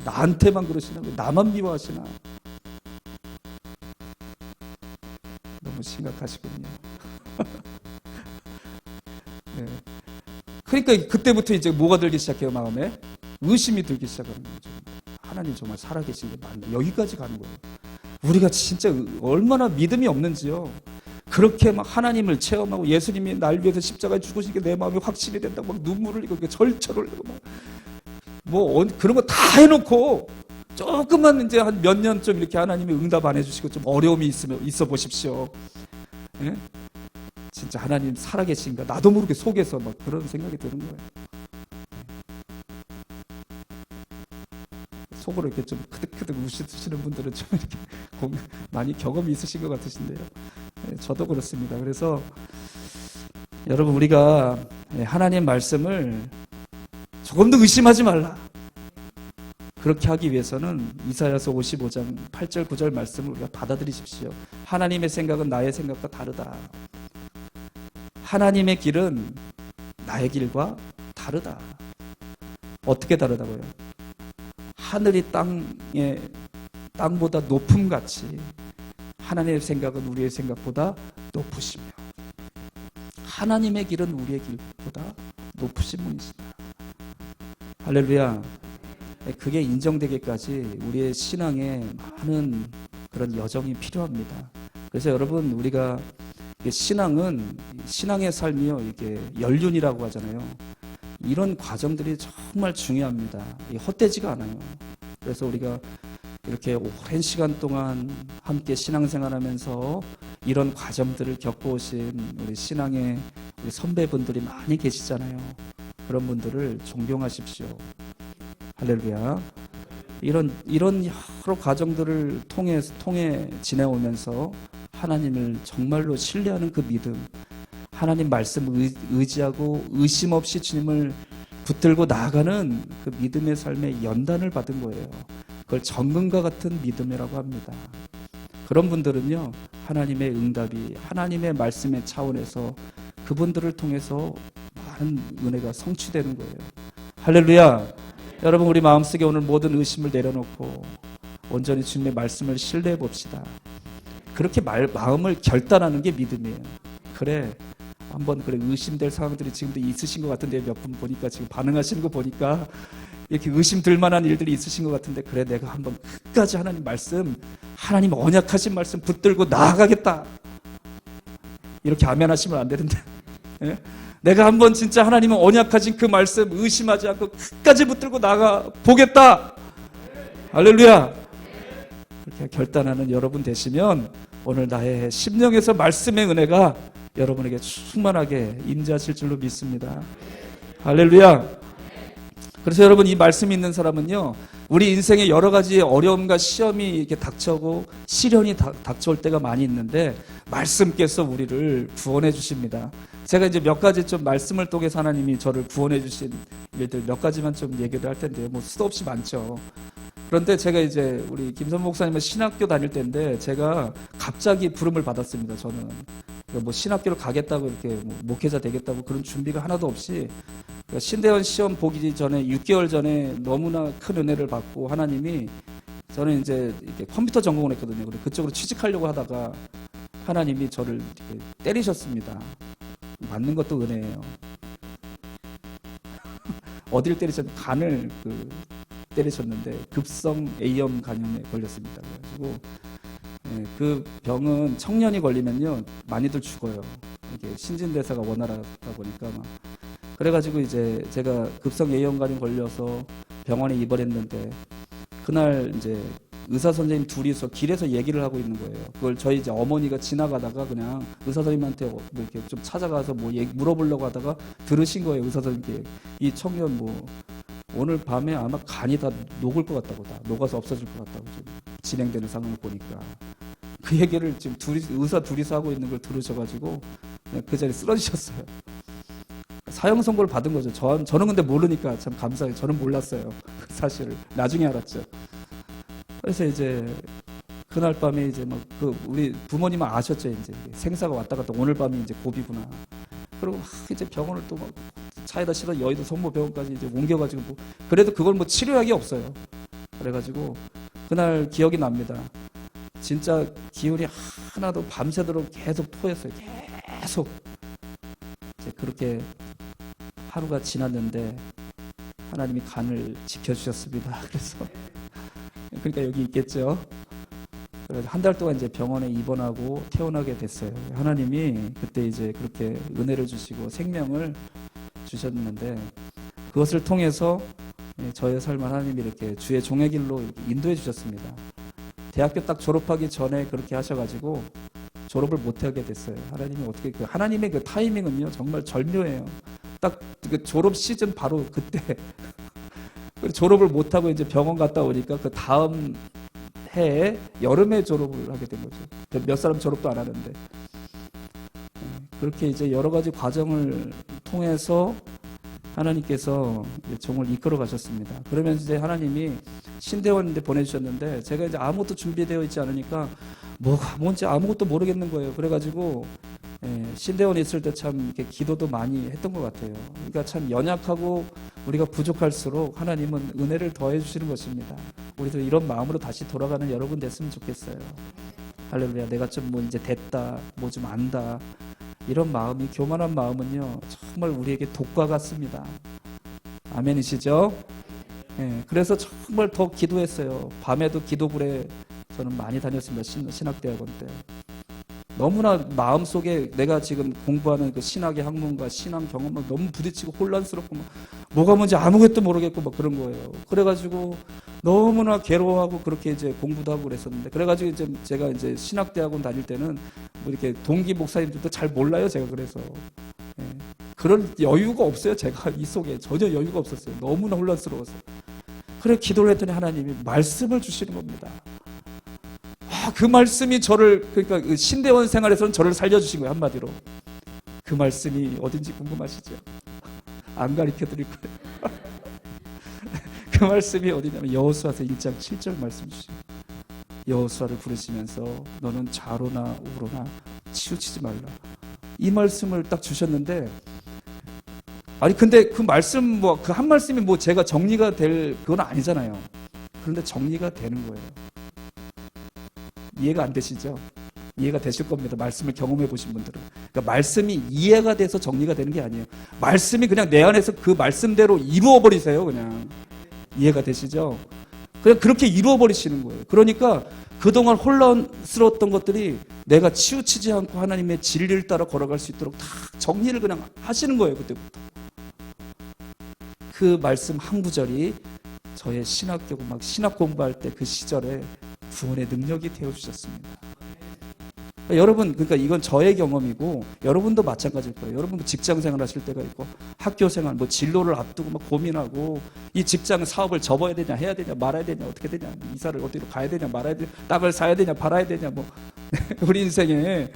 나한테만 그러시나 나만 미워하시나 너무 심각하시군요. 네. 그러니까 그때부터 이제 뭐가 들기 시작해요. 마음에 의심이 들기 시작하는 거죠. 하나님 정말 살아계신 게 맞나 여기까지 가는 거예요. 우리가 진짜 얼마나 믿음이 없는지요. 그렇게 막 하나님을 체험하고 예수님이 날 위해서 십자가에 죽으신 게 내 마음에 확신이 된다고 막 눈물을 흘리고 절철을 흘리고 뭐 그런 거 다 해놓고 조금만 이제 한 몇 년쯤 이렇게 하나님이 응답 안 해주시고 좀 어려움이 있어 보십시오. 예? 진짜 하나님 살아계신가 나도 모르게 속에서 막 그런 생각이 드는 거예요. 속으로 이렇게 좀 크득크득 우시는 분들은 좀 이렇게 많이 경험이 있으신 것 같으신데요. 네, 저도 그렇습니다. 그래서 여러분 우리가 하나님 말씀을 조금 더 의심하지 말라. 그렇게 하기 위해서는 이사야서 55장 8절 9절 말씀을 우리가 받아들이십시오. 하나님의 생각은 나의 생각과 다르다. 하나님의 길은 나의 길과 다르다. 어떻게 다르다고요? 하늘이 땅보다 높음같이 하나님의 생각은 우리의 생각보다 높으시며 하나님의 길은 우리의 길보다 높으신 분이시다. 할렐루야. 그게 인정되기까지 우리의 신앙에 많은 그런 여정이 필요합니다. 그래서 여러분 우리가 신앙의 삶이요 이게 연륜이라고 하잖아요. 이런 과정들이 정말 중요합니다. 헛되지가 않아요. 그래서 우리가 이렇게 오랜 시간 동안 함께 신앙생활하면서 이런 과정들을 겪어오신 우리 신앙의 우리 선배분들이 많이 계시잖아요. 그런 분들을 존경하십시오. 할렐루야. 이런 여러 과정들을 통해 지내오면서 하나님을 정말로 신뢰하는 그 믿음, 하나님 말씀 의지하고 의심 없이 주님을 붙들고 나아가는 그 믿음의 삶의 연단을 받은 거예요. 그걸 정금과 같은 믿음이라고 합니다. 그런 분들은요, 하나님의 응답이 하나님의 말씀의 차원에서 그분들을 통해서 많은 은혜가 성취되는 거예요. 할렐루야. 여러분 우리 마음속에 오늘 모든 의심을 내려놓고 온전히 주님의 말씀을 신뢰해 봅시다. 그렇게 마음을 결단하는 게 믿음이에요. 그래 한번 그래 의심될 상황들이 지금도 있으신 것 같은데 몇 분 보니까 지금 반응하시는 거 보니까 이렇게 의심될 만한 일들이 있으신 것 같은데 그래 내가 한번 끝까지 하나님 말씀 하나님 언약하신 말씀 붙들고 나아가겠다 이렇게 아멘하시면 안 되는데 예? 내가 한번 진짜 하나님은 언약하신 그 말씀 의심하지 않고 끝까지 붙들고 나가 보겠다 할렐루야 그렇게 결단하는 여러분 되시면 오늘 나의 심령에서 말씀의 은혜가 여러분에게 충만하게 임재하실 줄로 믿습니다. 할렐루야. 그래서 여러분 이 말씀이 있는 사람은요 우리 인생에 여러 가지 어려움과 시험이 이렇게 닥쳐오고 시련이 닥쳐올 때가 많이 있는데 말씀께서 우리를 구원해 주십니다. 제가 이제 몇 가지 좀 말씀을 통해서 하나님이 저를 구원해 주신 일들 몇 가지만 좀 얘기를 할 텐데요. 뭐 수도 없이 많죠. 그런데 제가 이제 우리 김선 목사님은 신학교 다닐 때인데 제가 갑자기 부름을 받았습니다. 저는 뭐 신학교를 가겠다고 이렇게 뭐 목회자 되겠다고 그런 준비가 하나도 없이 신대원 시험 보기 전에 6개월 전에 너무나 큰 은혜를 받고 하나님이 저는 이제 이렇게 컴퓨터 전공을 했거든요. 그래서 그쪽으로 취직하려고 하다가 하나님이 저를 이렇게 때리셨습니다. 맞는 것도 은혜예요. 어딜 때리셨는데 간을 때리셨는데 급성 A형 간염에 걸렸습니다. 그래가지고 그 병은 청년이 걸리면요 많이들 죽어요. 이게 신진대사가 원활하다 보니까 막 그래가지고 이제 제가 급성 A형 간염 걸려서 병원에 입원했는데 그날 이제 의사 선생님 둘이서 길에서 얘기를 하고 있는 거예요. 그걸 저희 이제 어머니가 지나가다가 그냥 의사 선생님한테 뭐 이렇게 좀 찾아가서 뭐 물어보려고 하다가 들으신 거예요. 의사 선생님께 이 청년 뭐 오늘 밤에 아마 간이 다 녹을 것 같다고 다 녹아서 없어질 것 같다고 지금 진행되는 상황을 보니까 그 얘기를 지금 의사 둘이서 하고 있는 걸 들으셔가지고 그냥 그 자리에 쓰러지셨어요. 사형 선고를 받은 거죠. 저는 근데 모르니까 참 감사해요. 저는 몰랐어요. 그 사실을 나중에 알았죠. 그래서 이제 그날 밤에 이제 막 우리 부모님은 아셨죠. 이제 생사가 왔다 갔다 오늘 밤이 이제 고비구나. 그리고 이제 병원을 또 막 차에다 실어 여의도 성모병원까지 이제 옮겨가지고 뭐 그래도 그걸 뭐 치료약이 없어요. 그래가지고 그날 기억이 납니다. 진짜 기운이 하나도 밤새도록 계속 토했어요. 계속 이제 그렇게 하루가 지났는데 하나님이 간을 지켜주셨습니다. 그래서 그러니까 여기 있겠죠. 그래서 한 달 동안 이제 병원에 입원하고 퇴원하게 됐어요. 하나님이 그때 이제 그렇게 은혜를 주시고 생명을 주셨는데 그것을 통해서 저의 삶을 하나님이 이렇게 주의 종의 길로 인도해 주셨습니다. 대학교 딱 졸업하기 전에 그렇게 하셔가지고 졸업을 못하게 됐어요. 하나님이 어떻게 하나님의 그 타이밍은요 정말 절묘해요. 딱 그 졸업 시즌 바로 그때 졸업을 못하고 이제 병원 갔다 오니까 그 다음 해에 여름에 졸업을 하게 된 거죠. 몇 사람 졸업도 안 하는데 그렇게 이제 여러 가지 과정을 통해서 하나님께서 종을 이끌어 가셨습니다. 그러면서 이제 하나님이 신대원인데 보내주셨는데 제가 이제 아무것도 준비되어 있지 않으니까 뭐가 뭔지 아무것도 모르겠는 거예요. 그래가지고 신대원에 있을 때 참 이렇게 기도도 많이 했던 것 같아요. 그러니까 참 연약하고 우리가 부족할수록 하나님은 은혜를 더해 주시는 것입니다. 우리도 이런 마음으로 다시 돌아가는 여러분 됐으면 좋겠어요. 할렐루야. 내가 좀 뭐 이제 됐다, 뭐 좀 안다. 이런 마음이 교만한 마음은요 정말 우리에게 독과 같습니다. 아멘이시죠? 그래서 정말 더 기도했어요. 밤에도 기도굴에 저는 많이 다녔습니다. 신학대학원 때. 너무나 마음속에 내가 지금 공부하는 그 신학의 학문과 신앙 경험을 너무 부딪히고 혼란스럽고 뭐가 뭔지 아무것도 모르겠고 막 그런 거예요. 그래가지고 너무나 괴로워하고 그렇게 이제 공부도 하고 그랬었는데 그래가지고 이제 제가 이제 신학대학원 다닐 때는 뭐 이렇게 동기 목사님들도 잘 몰라요. 제가 그래서 그런 여유가 없어요. 제가 이 속에 전혀 여유가 없었어요. 너무나 혼란스러워서. 그래 기도를 했더니 하나님이 말씀을 주시는 겁니다. 그 말씀이 저를 그러니까 그 신대원 생활에서는 저를 살려주신 거예요. 한마디로 그 말씀이 어딘지 궁금하시죠? 안 가르쳐 드릴 거예요. 그 말씀이 어디냐면 여호수아서 1장 7절 말씀 주시죠. 여호수아를 부르시면서 너는 좌로나 우로나 치우치지 말라. 이 말씀을 딱 주셨는데 아니 근데 그 말씀 뭐 그 한 말씀이 뭐 제가 정리가 될 그건 아니잖아요. 그런데 정리가 되는 거예요. 이해가 안 되시죠? 이해가 되실 겁니다. 말씀을 경험해 보신 분들은. 그러니까 말씀이 이해가 돼서 정리가 되는 게 아니에요. 말씀이 그냥 내 안에서 그 말씀대로 이루어 버리세요. 그냥. 이해가 되시죠? 그냥 그렇게 이루어 버리시는 거예요. 그러니까 그동안 혼란스러웠던 것들이 내가 치우치지 않고 하나님의 진리를 따라 걸어갈 수 있도록 다 정리를 그냥 하시는 거예요. 그때부터. 그 말씀 한 구절이 저의 신학교고 막 신학 공부할 때 그 시절에 구원의 능력이 되어 주셨습니다. 여러분, 그러니까 이건 저의 경험이고 여러분도 마찬가지일 거예요. 여러분도 직장 생활 하실 때가 있고 학교 생활, 뭐 진로를 앞두고 막 고민하고 이 직장 사업을 접어야 되냐, 해야 되냐, 말아야 되냐, 어떻게 되냐, 이사를 어디로 가야 되냐, 말아야 되냐, 땅을 사야 되냐, 팔아야 되냐, 뭐 우리 인생에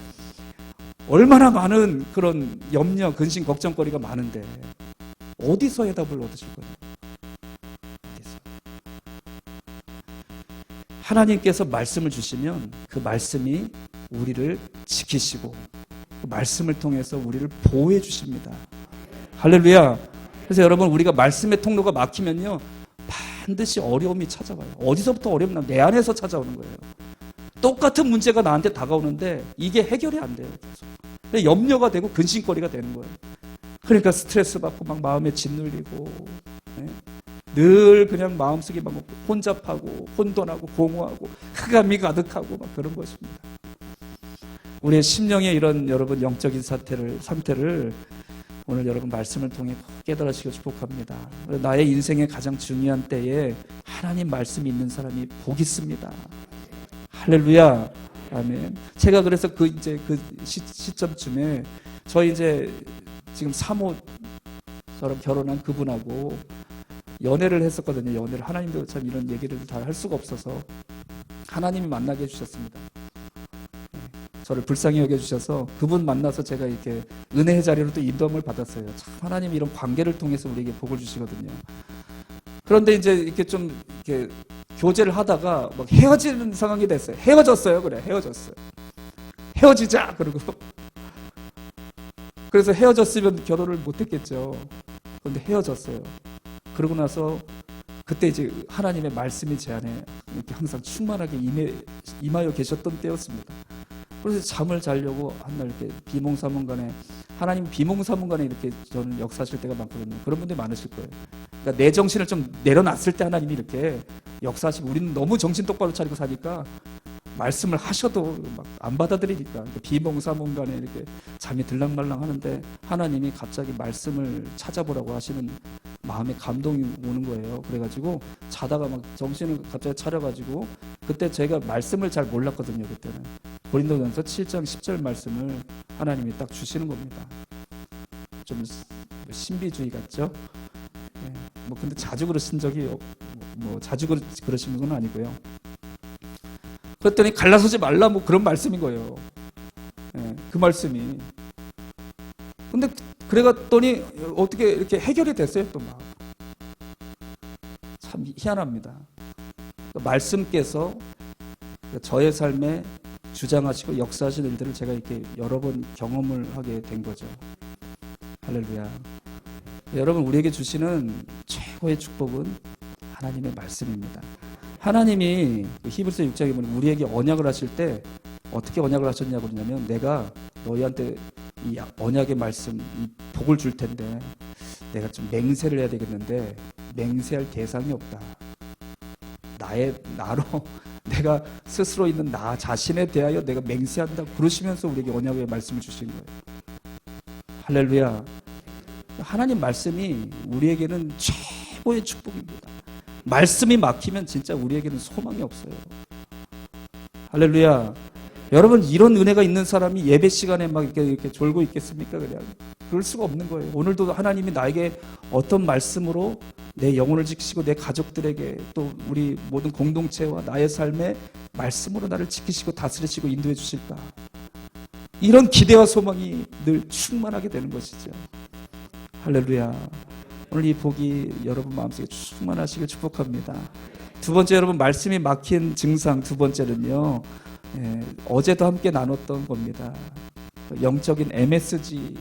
얼마나 많은 그런 염려, 근심, 걱정거리가 많은데 어디서 해답을 얻으실 거예요? 어디서? 하나님께서 말씀을 주시면 그 말씀이 우리를 지키시고 그 말씀을 통해서 우리를 보호해 주십니다. 할렐루야. 그래서 여러분, 우리가 말씀의 통로가 막히면요 반드시 어려움이 찾아와요. 어디서부터 어려움이 나면 내 안에서 찾아오는 거예요. 똑같은 문제가 나한테 다가오는데 이게 해결이 안 돼요. 계속. 염려가 되고 근심거리가 되는 거예요. 그러니까 스트레스 받고 막 마음에 짓눌리고, 네? 늘 그냥 마음속에 막 혼잡하고 혼돈하고 공허하고 흑암이 가득하고 막 그런 것입니다. 우리의 심령의 이런 여러분 영적인 상태를 오늘 여러분 말씀을 통해 깨달으시고 축복합니다. 나의 인생의 가장 중요한 때에 하나님 말씀이 있는 사람이 복 있습니다. 할렐루야. 아멘. 제가 그래서 그 시점쯤에 저희 이제 지금 사모처럼 결혼한 그분하고 연애를 했었거든요. 연애를. 하나님도 참 이런 얘기를 다 할 수가 없어서 하나님이 만나게 해주셨습니다. 저를 불쌍히 여겨주셔서 그분 만나서 제가 이렇게 은혜의 자리로 또 인도함을 받았어요. 참 하나님이 이런 관계를 통해서 우리에게 복을 주시거든요. 그런데 이제 이렇게 좀 이렇게 교제를 하다가 막 헤어지는 상황이 됐어요. 헤어졌어요. 그래, 헤어졌어요. 헤어지자 그러고. 그래서 헤어졌으면 결혼을 못했겠죠. 그런데 헤어졌어요. 그러고 나서 그때 이제 하나님의 말씀이 제 안에 이렇게 항상 충만하게 임하여 계셨던 때였습니다. 그래서 잠을 자려고 한날 이렇게 비몽사몽간에 하나님 비몽사몽간에 이렇게 저는 역사하실 때가 많거든요. 그런 분들이 많으실 거예요. 그러니까 내 정신을 좀 내려놨을 때 하나님이 이렇게 역사하시고 우리는 너무 정신 똑바로 차리고 사니까 말씀을 하셔도 막 안 받아들이니까 비몽사몽간에 이렇게 잠이 들랑말랑 하는데 하나님이 갑자기 말씀을 찾아보라고 하시는 마음에 감동이 오는 거예요. 그래가지고 자다가 막 정신을 갑자기 차려가지고 그때 제가 말씀을 잘 몰랐거든요. 그때는 고린도전서 7장 10절 말씀을 하나님이 딱 주시는 겁니다. 좀 신비주의 같죠? 예, 뭐 근데 자주 그러신 적이 뭐 자주 그러시는 건 아니고요. 그랬더니 갈라서지 말라 뭐 그런 말씀인 거예요. 예, 그 말씀이. 근데 그래갔더니 어떻게 이렇게 해결이 됐어요 또 막. 참 희한합니다. 말씀께서 저의 삶에 주장하시고 역사하시는 일들을 제가 이렇게 여러 번 경험을 하게 된 거죠. 할렐루야. 여러분, 우리에게 주시는 최고의 축복은 하나님의 말씀입니다. 하나님이 히브리서 6장에 보면 우리에게 언약을 하실 때 어떻게 언약을 하셨냐고 그러냐면 내가 너희한테 이 언약의 말씀, 이 복을 줄 텐데 내가 좀 맹세를 해야 되겠는데 맹세할 대상이 없다. 나로 내가 스스로 있는 나 자신에 대하여 내가 맹세한다. 그러시면서 우리에게 언약의 말씀을 주신 거예요. 할렐루야. 하나님 말씀이 우리에게는 최고의 축복입니다. 말씀이 막히면 진짜 우리에게는 소망이 없어요. 할렐루야. 여러분, 이런 은혜가 있는 사람이 예배 시간에 막 이렇게 졸고 있겠습니까? 그냥 그럴 수가 없는 거예요. 오늘도 하나님이 나에게 어떤 말씀으로 내 영혼을 지키시고 내 가족들에게 또 우리 모든 공동체와 나의 삶에 말씀으로 나를 지키시고 다스리시고 인도해 주실까? 이런 기대와 소망이 늘 충만하게 되는 것이죠. 할렐루야. 오늘 이 복이 여러분 마음속에 충만하시길 축복합니다. 두 번째, 여러분 말씀이 막힌 증상 두 번째는요. 어제도 함께 나눴던 겁니다. 영적인 MSG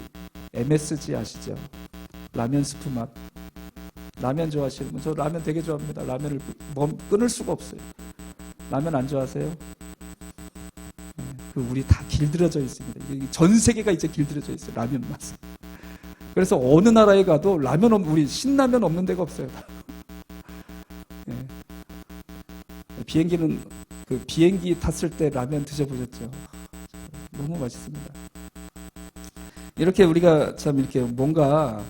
아시죠? 라면 스프 맛. 라면 좋아하시는 분? 저 라면 되게 좋아합니다. 라면을 끊을 수가 없어요. 라면 안 좋아하세요? 우리 다 길들여져 있습니다. 전 세계가 이제 길들여져 있어요. 라면 맛. 그래서 어느 나라에 가도 우리 신라면 없는 데가 없어요. 예. 비행기는 비행기 탔을 때 라면 드셔보셨죠? 너무 맛있습니다. 이렇게 우리가 참 이렇게 뭔가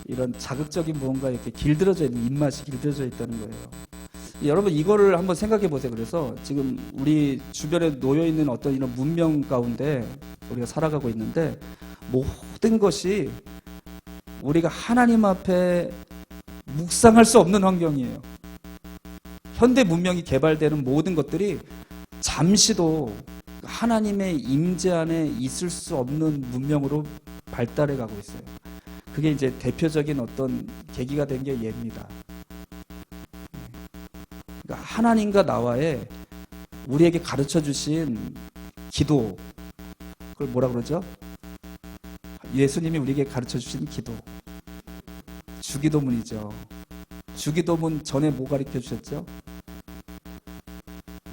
이런 자극적인 뭔가 이렇게 길들여져 있는 입맛이 길들여져 있다는 거예요. 여러분 이거를 한번 생각해 보세요. 그래서 지금 우리 주변에 놓여 있는 어떤 이런 문명 가운데 우리가 살아가고 있는데 모든 것이 우리가 하나님 앞에 묵상할 수 없는 환경이에요. 현대 문명이 개발되는 모든 것들이 잠시도 하나님의 임재 안에 있을 수 없는 문명으로 발달해 가고 있어요. 그게 이제 대표적인 어떤 계기가 된 게 얘입니다. 그러니까 하나님과 나와의 우리에게 가르쳐 주신 기도, 그걸 뭐라 그러죠? 예수님이 우리에게 가르쳐 주신 기도, 주기도문이죠. 주기도문 전에 뭐 가르쳐 주셨죠?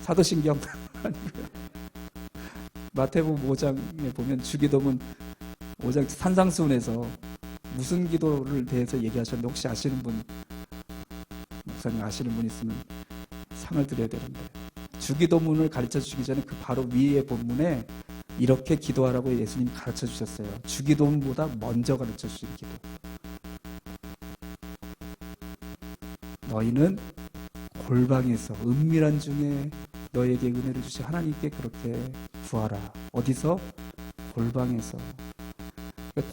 사도신경 마태복음 5장에 보면 주기도문 5장 산상수훈에서 무슨 기도를 대해서 얘기하셨는데 혹시 아시는 분, 목사님 아시는 분 있으면 상을 드려야 되는데, 주기도문을 가르쳐 주시기 전에 그 바로 위에 본문에 이렇게 기도하라고 예수님이 가르쳐 주셨어요. 주기도문보다 먼저 가르쳐 주신 기도. 너희는 골방에서 은밀한 중에 너에게 은혜를 주신 하나님께 그렇게 구하라. 어디서? 골방에서.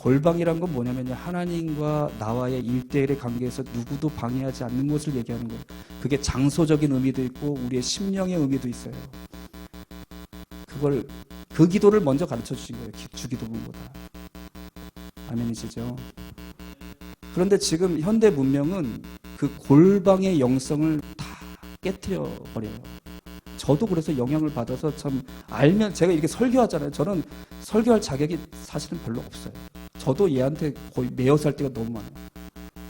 골방이란 건 뭐냐면요, 하나님과 나와의 일대일의 관계에서 누구도 방해하지 않는 것을 얘기하는 거예요. 그게 장소적인 의미도 있고 우리의 심령의 의미도 있어요. 그 기도를 먼저 가르쳐 주신 거예요. 주기도문보다. 아멘이시죠? 그런데 지금 현대 문명은 그 골방의 영성을 다 깨트려 버려요. 저도 그래서 영향을 받아서 참 알면, 제가 이렇게 설교하잖아요. 저는 설교할 자격이 사실은 별로 없어요. 저도 얘한테 거의 매여 살 때가 너무 많아요.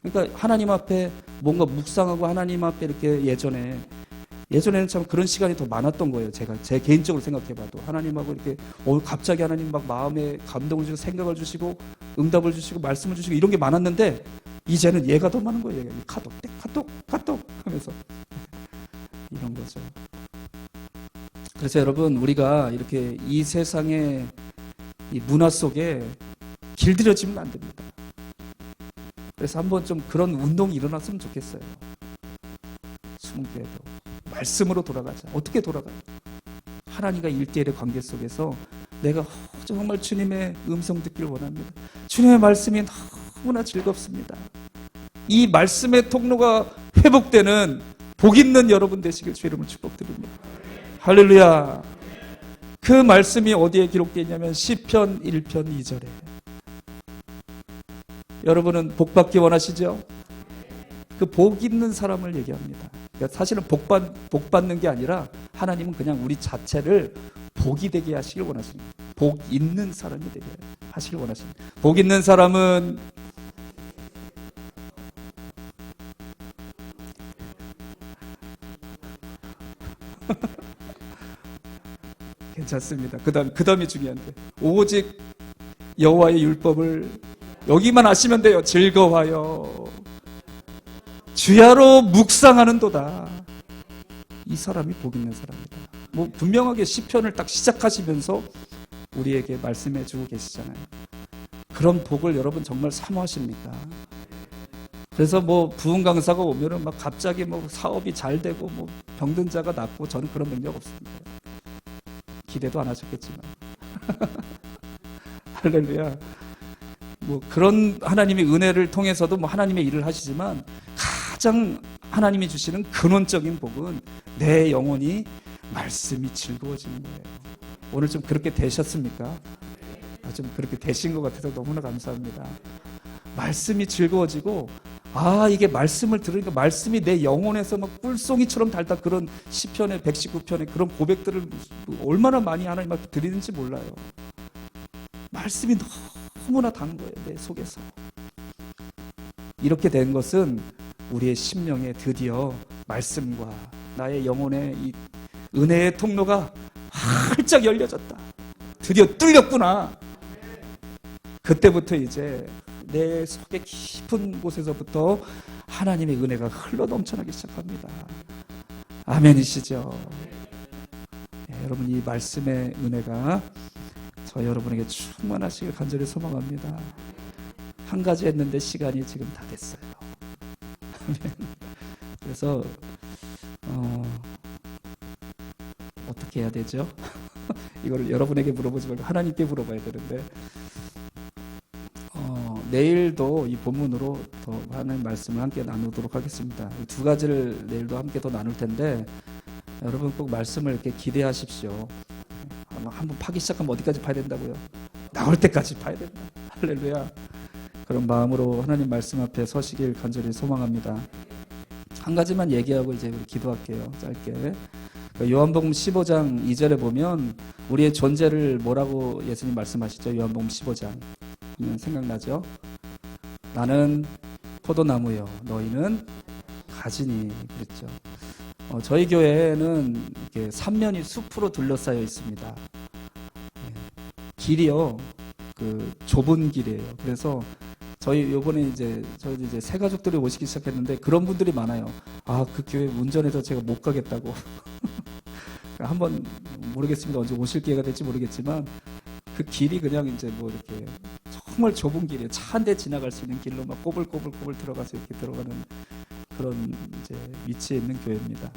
그러니까 하나님 앞에 뭔가 묵상하고 하나님 앞에 이렇게 예전에는 참 그런 시간이 더 많았던 거예요. 제가 제 개인적으로 생각해봐도 하나님하고 이렇게 갑자기 하나님 막 마음에 감동을 주시고 생각을 주시고 응답을 주시고 말씀을 주시고 이런 게 많았는데, 이제는 얘가 더 많은 거예요. 카톡 하면서 이런 거죠. 그래서 여러분, 우리가 이렇게 이 세상의 이 문화 속에 길들여지면 안 됩니다. 그래서 한번 좀 그런 운동이 일어났으면 좋겠어요. 수문교회도 말씀으로 돌아가자. 어떻게 돌아가요? 하나님과 일대일의 관계 속에서 내가 정말 주님의 음성 듣기를 원합니다. 주님의 말씀이 너무나 즐겁습니다. 이 말씀의 통로가 회복되는 복 있는 여러분 되시길 주 이름으로 축복드립니다. 할렐루야. 그 말씀이 어디에 기록되어 있냐면 시편 1편 2절에. 여러분은 복 받기 원하시죠? 그 복 있는 사람을 얘기합니다. 그러니까 사실은 복 받는 게 아니라 하나님은 그냥 우리 자체를 복이 되게 하시길 원하십니다. 복 있는 사람이 되게 하시길 원하십니다. 복 있는 사람은 괜찮습니다. 그 다음이 중요한데, 오직 여호와의 율법을 여기만 하시면 돼요. 즐거워하여 주야로 묵상하는도다. 이 사람이 복 있는 사람이다. 뭐 분명하게 시편을 딱 시작하시면서 우리에게 말씀해 주고 계시잖아요. 그런 복을 여러분 정말 사모하십니까? 그래서 뭐 부흥 강사가 오면은 막 갑자기 뭐 사업이 잘 되고 뭐 병든 자가 낫고, 저는 그런 능력 없습니다. 기대도 안 하셨겠지만. 할렐루야. 뭐 그런 하나님의 은혜를 통해서도 뭐 하나님의 일을 하시지만, 가장 하나님이 주시는 근원적인 복은 내 영혼이 말씀이 즐거워지는 거예요. 오늘 좀 그렇게 되셨습니까? 좀 그렇게 되신 것 같아서 너무나 감사합니다. 말씀이 즐거워지고, 이게 말씀을 들으니까 말씀이 내 영혼에서 막 꿀송이처럼 달다. 그런 시편의 119편의 그런 고백들을 얼마나 많이 하나님 앞에 드리는지 몰라요. 말씀이 너무나 단 거예요, 내 속에서. 이렇게 된 것은 우리의 심령에 드디어 말씀과 나의 영혼의 이 은혜의 통로가 활짝 열려졌다. 드디어 뚫렸구나. 그때부터 이제 내 속의 깊은 곳에서부터 하나님의 은혜가 흘러 넘쳐나기 시작합니다. 아멘이시죠? 네, 여러분 이 말씀의 은혜가 저 여러분에게 충만하시길 간절히 소망합니다. 한 가지 했는데 시간이 지금 다 됐어요. 그래서 어떻게 해야 되죠? 이걸 여러분에게 물어보지 말고 하나님께 물어봐야 되는데 내일도 이 본문으로 더 많은 말씀을 함께 나누도록 하겠습니다. 두 가지를 내일도 함께 더 나눌 텐데 여러분 꼭 말씀을 이렇게 기대하십시오. 한번 파기 시작하면 어디까지 파야 된다고요? 나올 때까지 파야 된다. 할렐루야. 그런 마음으로 하나님 말씀 앞에 서시길 간절히 소망합니다. 한 가지만 얘기하고 이제 우리 기도할게요. 짧게. 요한복음 15장 2절에 보면 우리의 존재를 뭐라고 예수님 말씀하시죠? 요한복음 15장 생각나죠? 나는 포도나무요 너희는 가지니 그랬죠. 저희 교회는 이렇게 삼면이 숲으로 둘러싸여 있습니다. 길이요 그 좁은 길이에요. 그래서 저희 요번에 저희도 이제 새 가족들이 오시기 시작했는데 그런 분들이 많아요. 아, 그 교회 운전해서 제가 못 가겠다고. 한번 모르겠습니다. 언제 오실 기회가 될지 모르겠지만 그 길이 그냥 이제 뭐 이렇게 정말 좁은 길이에요. 차 한 대 지나갈 수 있는 길로 막 꼬불꼬불 들어가서 이렇게 들어가는 그런 이제 위치에 있는 교회입니다.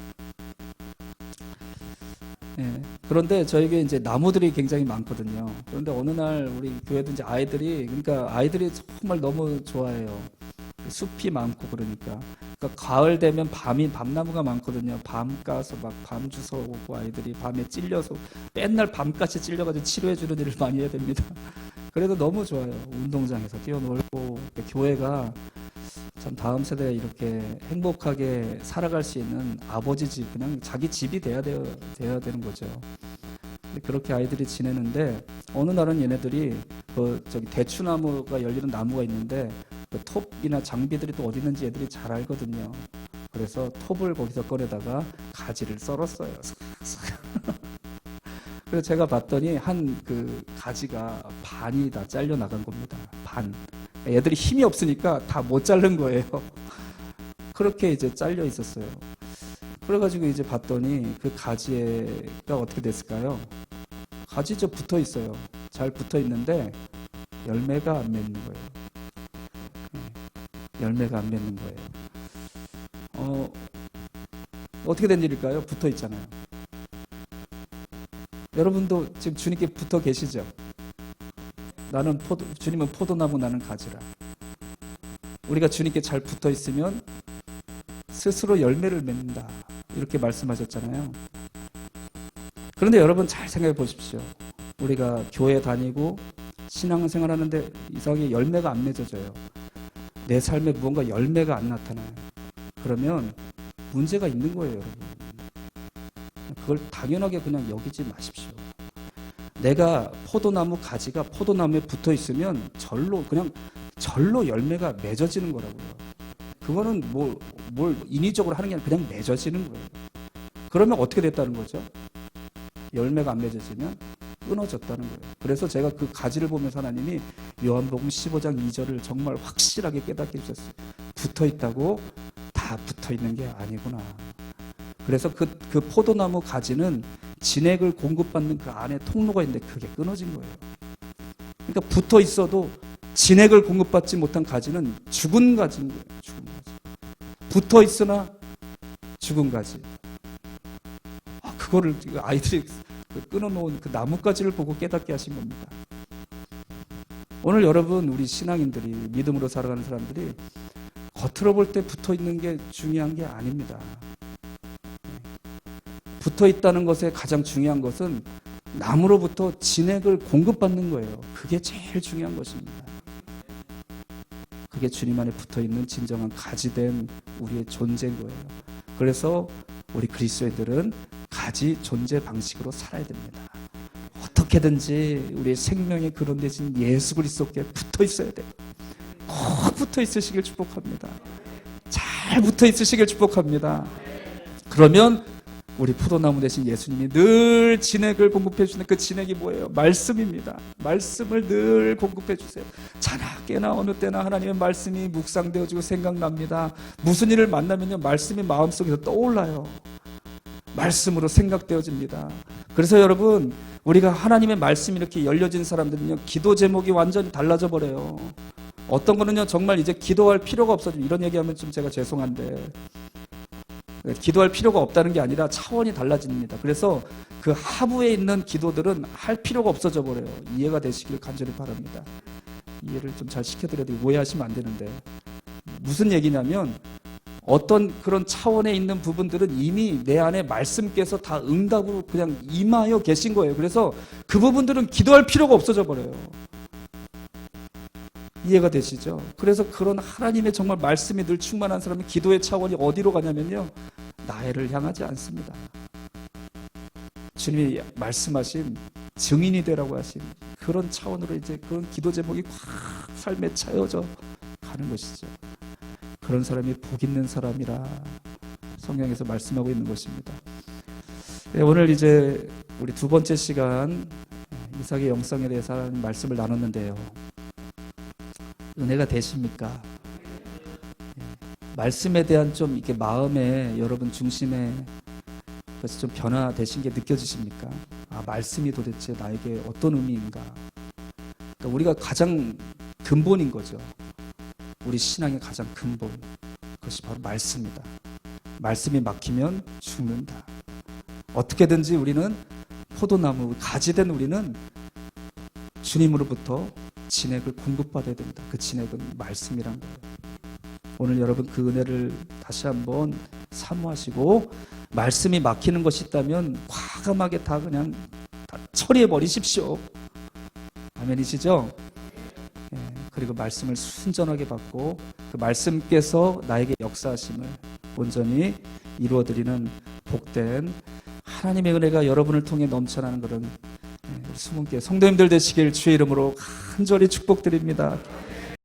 예. 그런데 저에게 이제 나무들이 굉장히 많거든요. 그런데 어느 날 우리 교회도 이제 아이들이 정말 너무 좋아해요. 숲이 많고 그러니까 가을 되면 밤나무가 많거든요. 밤 까서 막 밤 주워 오고 아이들이 밤에 찔려서 맨날 밤까지 찔려가지고 치료해 주는 일을 많이 해야 됩니다. 그래도 너무 좋아요. 운동장에서 뛰어놀고 교회가 참 다음 세대가 이렇게 행복하게 살아갈 수 있는 아버지 집, 그냥 자기 집이 돼야 되는 거죠. 그렇게 아이들이 지내는데 어느 날은 얘네들이 저기 대추나무가 열리는 나무가 있는데 그 톱이나 장비들이 또 어디 있는지 애들이 잘 알거든요. 그래서 톱을 거기서 꺼내다가 가지를 썰었어요. 그래서 제가 봤더니 한 그 가지가 반이 다 잘려 나간 겁니다. 반. 애들이 힘이 없으니까 다 못 자른 거예요. 그렇게 이제 잘려 있었어요. 그래가지고 이제 봤더니 그 가지가 어떻게 됐을까요? 가지 저 붙어 있어요. 잘 붙어 있는데 열매가 안 맺는 거예요. 열매가 안 맺는 거예요. 어떻게 된 일일까요? 붙어 있잖아요. 여러분도 지금 주님께 붙어 계시죠? 주님은 포도나무, 나는 가지라. 우리가 주님께 잘 붙어 있으면 스스로 열매를 맺는다. 이렇게 말씀하셨잖아요. 그런데 여러분 잘 생각해 보십시오. 우리가 교회 다니고 신앙생활 하는데 이상하게 열매가 안 맺어져요. 내 삶에 무언가 열매가 안 나타나요. 그러면 문제가 있는 거예요, 여러분. 그걸 당연하게 그냥 여기지 마십시오. 내가 포도나무 가지가 포도나무에 붙어 있으면 절로 열매가 맺어지는 거라고요. 그거는 뭘 인위적으로 하는 게 아니라 그냥 맺어지는 거예요. 그러면 어떻게 됐다는 거죠? 열매가 안 맺어지면 끊어졌다는 거예요. 그래서 제가 그 가지를 보면서 하나님이 요한복음 15장 2절을 정말 확실하게 깨닫게 해주셨어요. 붙어 있다고 다 붙어 있는 게 아니구나. 그래서 그 포도나무 가지는 진액을 공급받는 그 안에 통로가 있는데 그게 끊어진 거예요. 그러니까 붙어 있어도 진액을 공급받지 못한 가지는 죽은 가지인 거예요. 죽은 가지. 붙어 있으나 죽은 가지. 그거를 아이들이 끊어놓은 그 나뭇가지를 보고 깨닫게 하신 겁니다. 오늘 여러분 우리 신앙인들이 믿음으로 살아가는 사람들이 겉으로 볼 때 붙어 있는 게 중요한 게 아닙니다. 붙어 있다는 것에 가장 중요한 것은 나무로부터 진액을 공급받는 거예요. 그게 제일 중요한 것입니다. 그게 주님 안에 붙어 있는 진정한 가지된 우리의 존재인 거예요. 그래서 우리 그리스도인들은 가지 존재 방식으로 살아야 됩니다. 어떻게든지 우리의 생명의 그런 대신 예수 그리스도께 붙어 있어야 돼요. 꼭 붙어 있으시길 축복합니다. 잘 붙어 있으시길 축복합니다. 그러면 우리 포도나무 대신 예수님이 늘 진액을 공급해 주는 그 진액이 뭐예요? 말씀입니다. 말씀을 늘 공급해 주세요. 자나 깨나 어느 때나 하나님의 말씀이 묵상되어지고 생각납니다. 무슨 일을 만나면요, 말씀이 마음속에서 떠올라요. 말씀으로 생각되어집니다. 그래서 여러분, 우리가 하나님의 말씀이 이렇게 열려진 사람들은요, 기도 제목이 완전히 달라져 버려요. 어떤 거는요, 정말 이제 기도할 필요가 없어져. 이런 얘기하면 좀 제가 죄송한데, 기도할 필요가 없다는 게 아니라 차원이 달라집니다. 그래서 그 하부에 있는 기도들은 할 필요가 없어져 버려요. 이해가 되시길 간절히 바랍니다. 이해를 좀 잘 시켜드려야 되고, 오해하시면 안 되는데, 무슨 얘기냐면 어떤 그런 차원에 있는 부분들은 이미 내 안에 말씀께서 다 응답으로 그냥 임하여 계신 거예요. 그래서 그 부분들은 기도할 필요가 없어져 버려요. 이해가 되시죠? 그래서 그런 하나님의 정말 말씀이 늘 충만한 사람은 기도의 차원이 어디로 가냐면요, 나를 향하지 않습니다. 주님이 말씀하신 증인이 되라고 하신 그런 차원으로 이제 그런 기도 제목이 확 삶에 차여져 가는 것이죠. 그런 사람이 복 있는 사람이라 성경에서 말씀하고 있는 것입니다. 네, 오늘 이제 우리 두 번째 시간 이삭의 영성에 대해서 하나님 말씀을 나눴는데요. 은혜가 되십니까? 말씀에 대한 좀 이렇게 마음에 여러분 중심에 그래서 좀 변화되신 게 느껴지십니까? 아, 말씀이 도대체 나에게 어떤 의미인가? 그러니까 우리가 가장 근본인 거죠. 우리 신앙의 가장 근본, 그것이 바로 말씀이다. 말씀이 막히면 죽는다. 어떻게든지 우리는 포도나무 가지된 우리는 주님으로부터 진액을 공급받아야 된다. 그 진액은 말씀이란 거예요. 오늘 여러분 그 은혜를 다시 한번 사모하시고, 말씀이 막히는 것이 있다면 과감하게 다 그냥 다 처리해 버리십시오. 아멘이시죠? 그리고 말씀을 순전하게 받고 그 말씀께서 나에게 역사하심을 온전히 이루어드리는 복된 하나님의 은혜가 여러분을 통해 넘쳐나는 그런 수문께 성도님들 되시길 주의 이름으로 간절히 축복드립니다.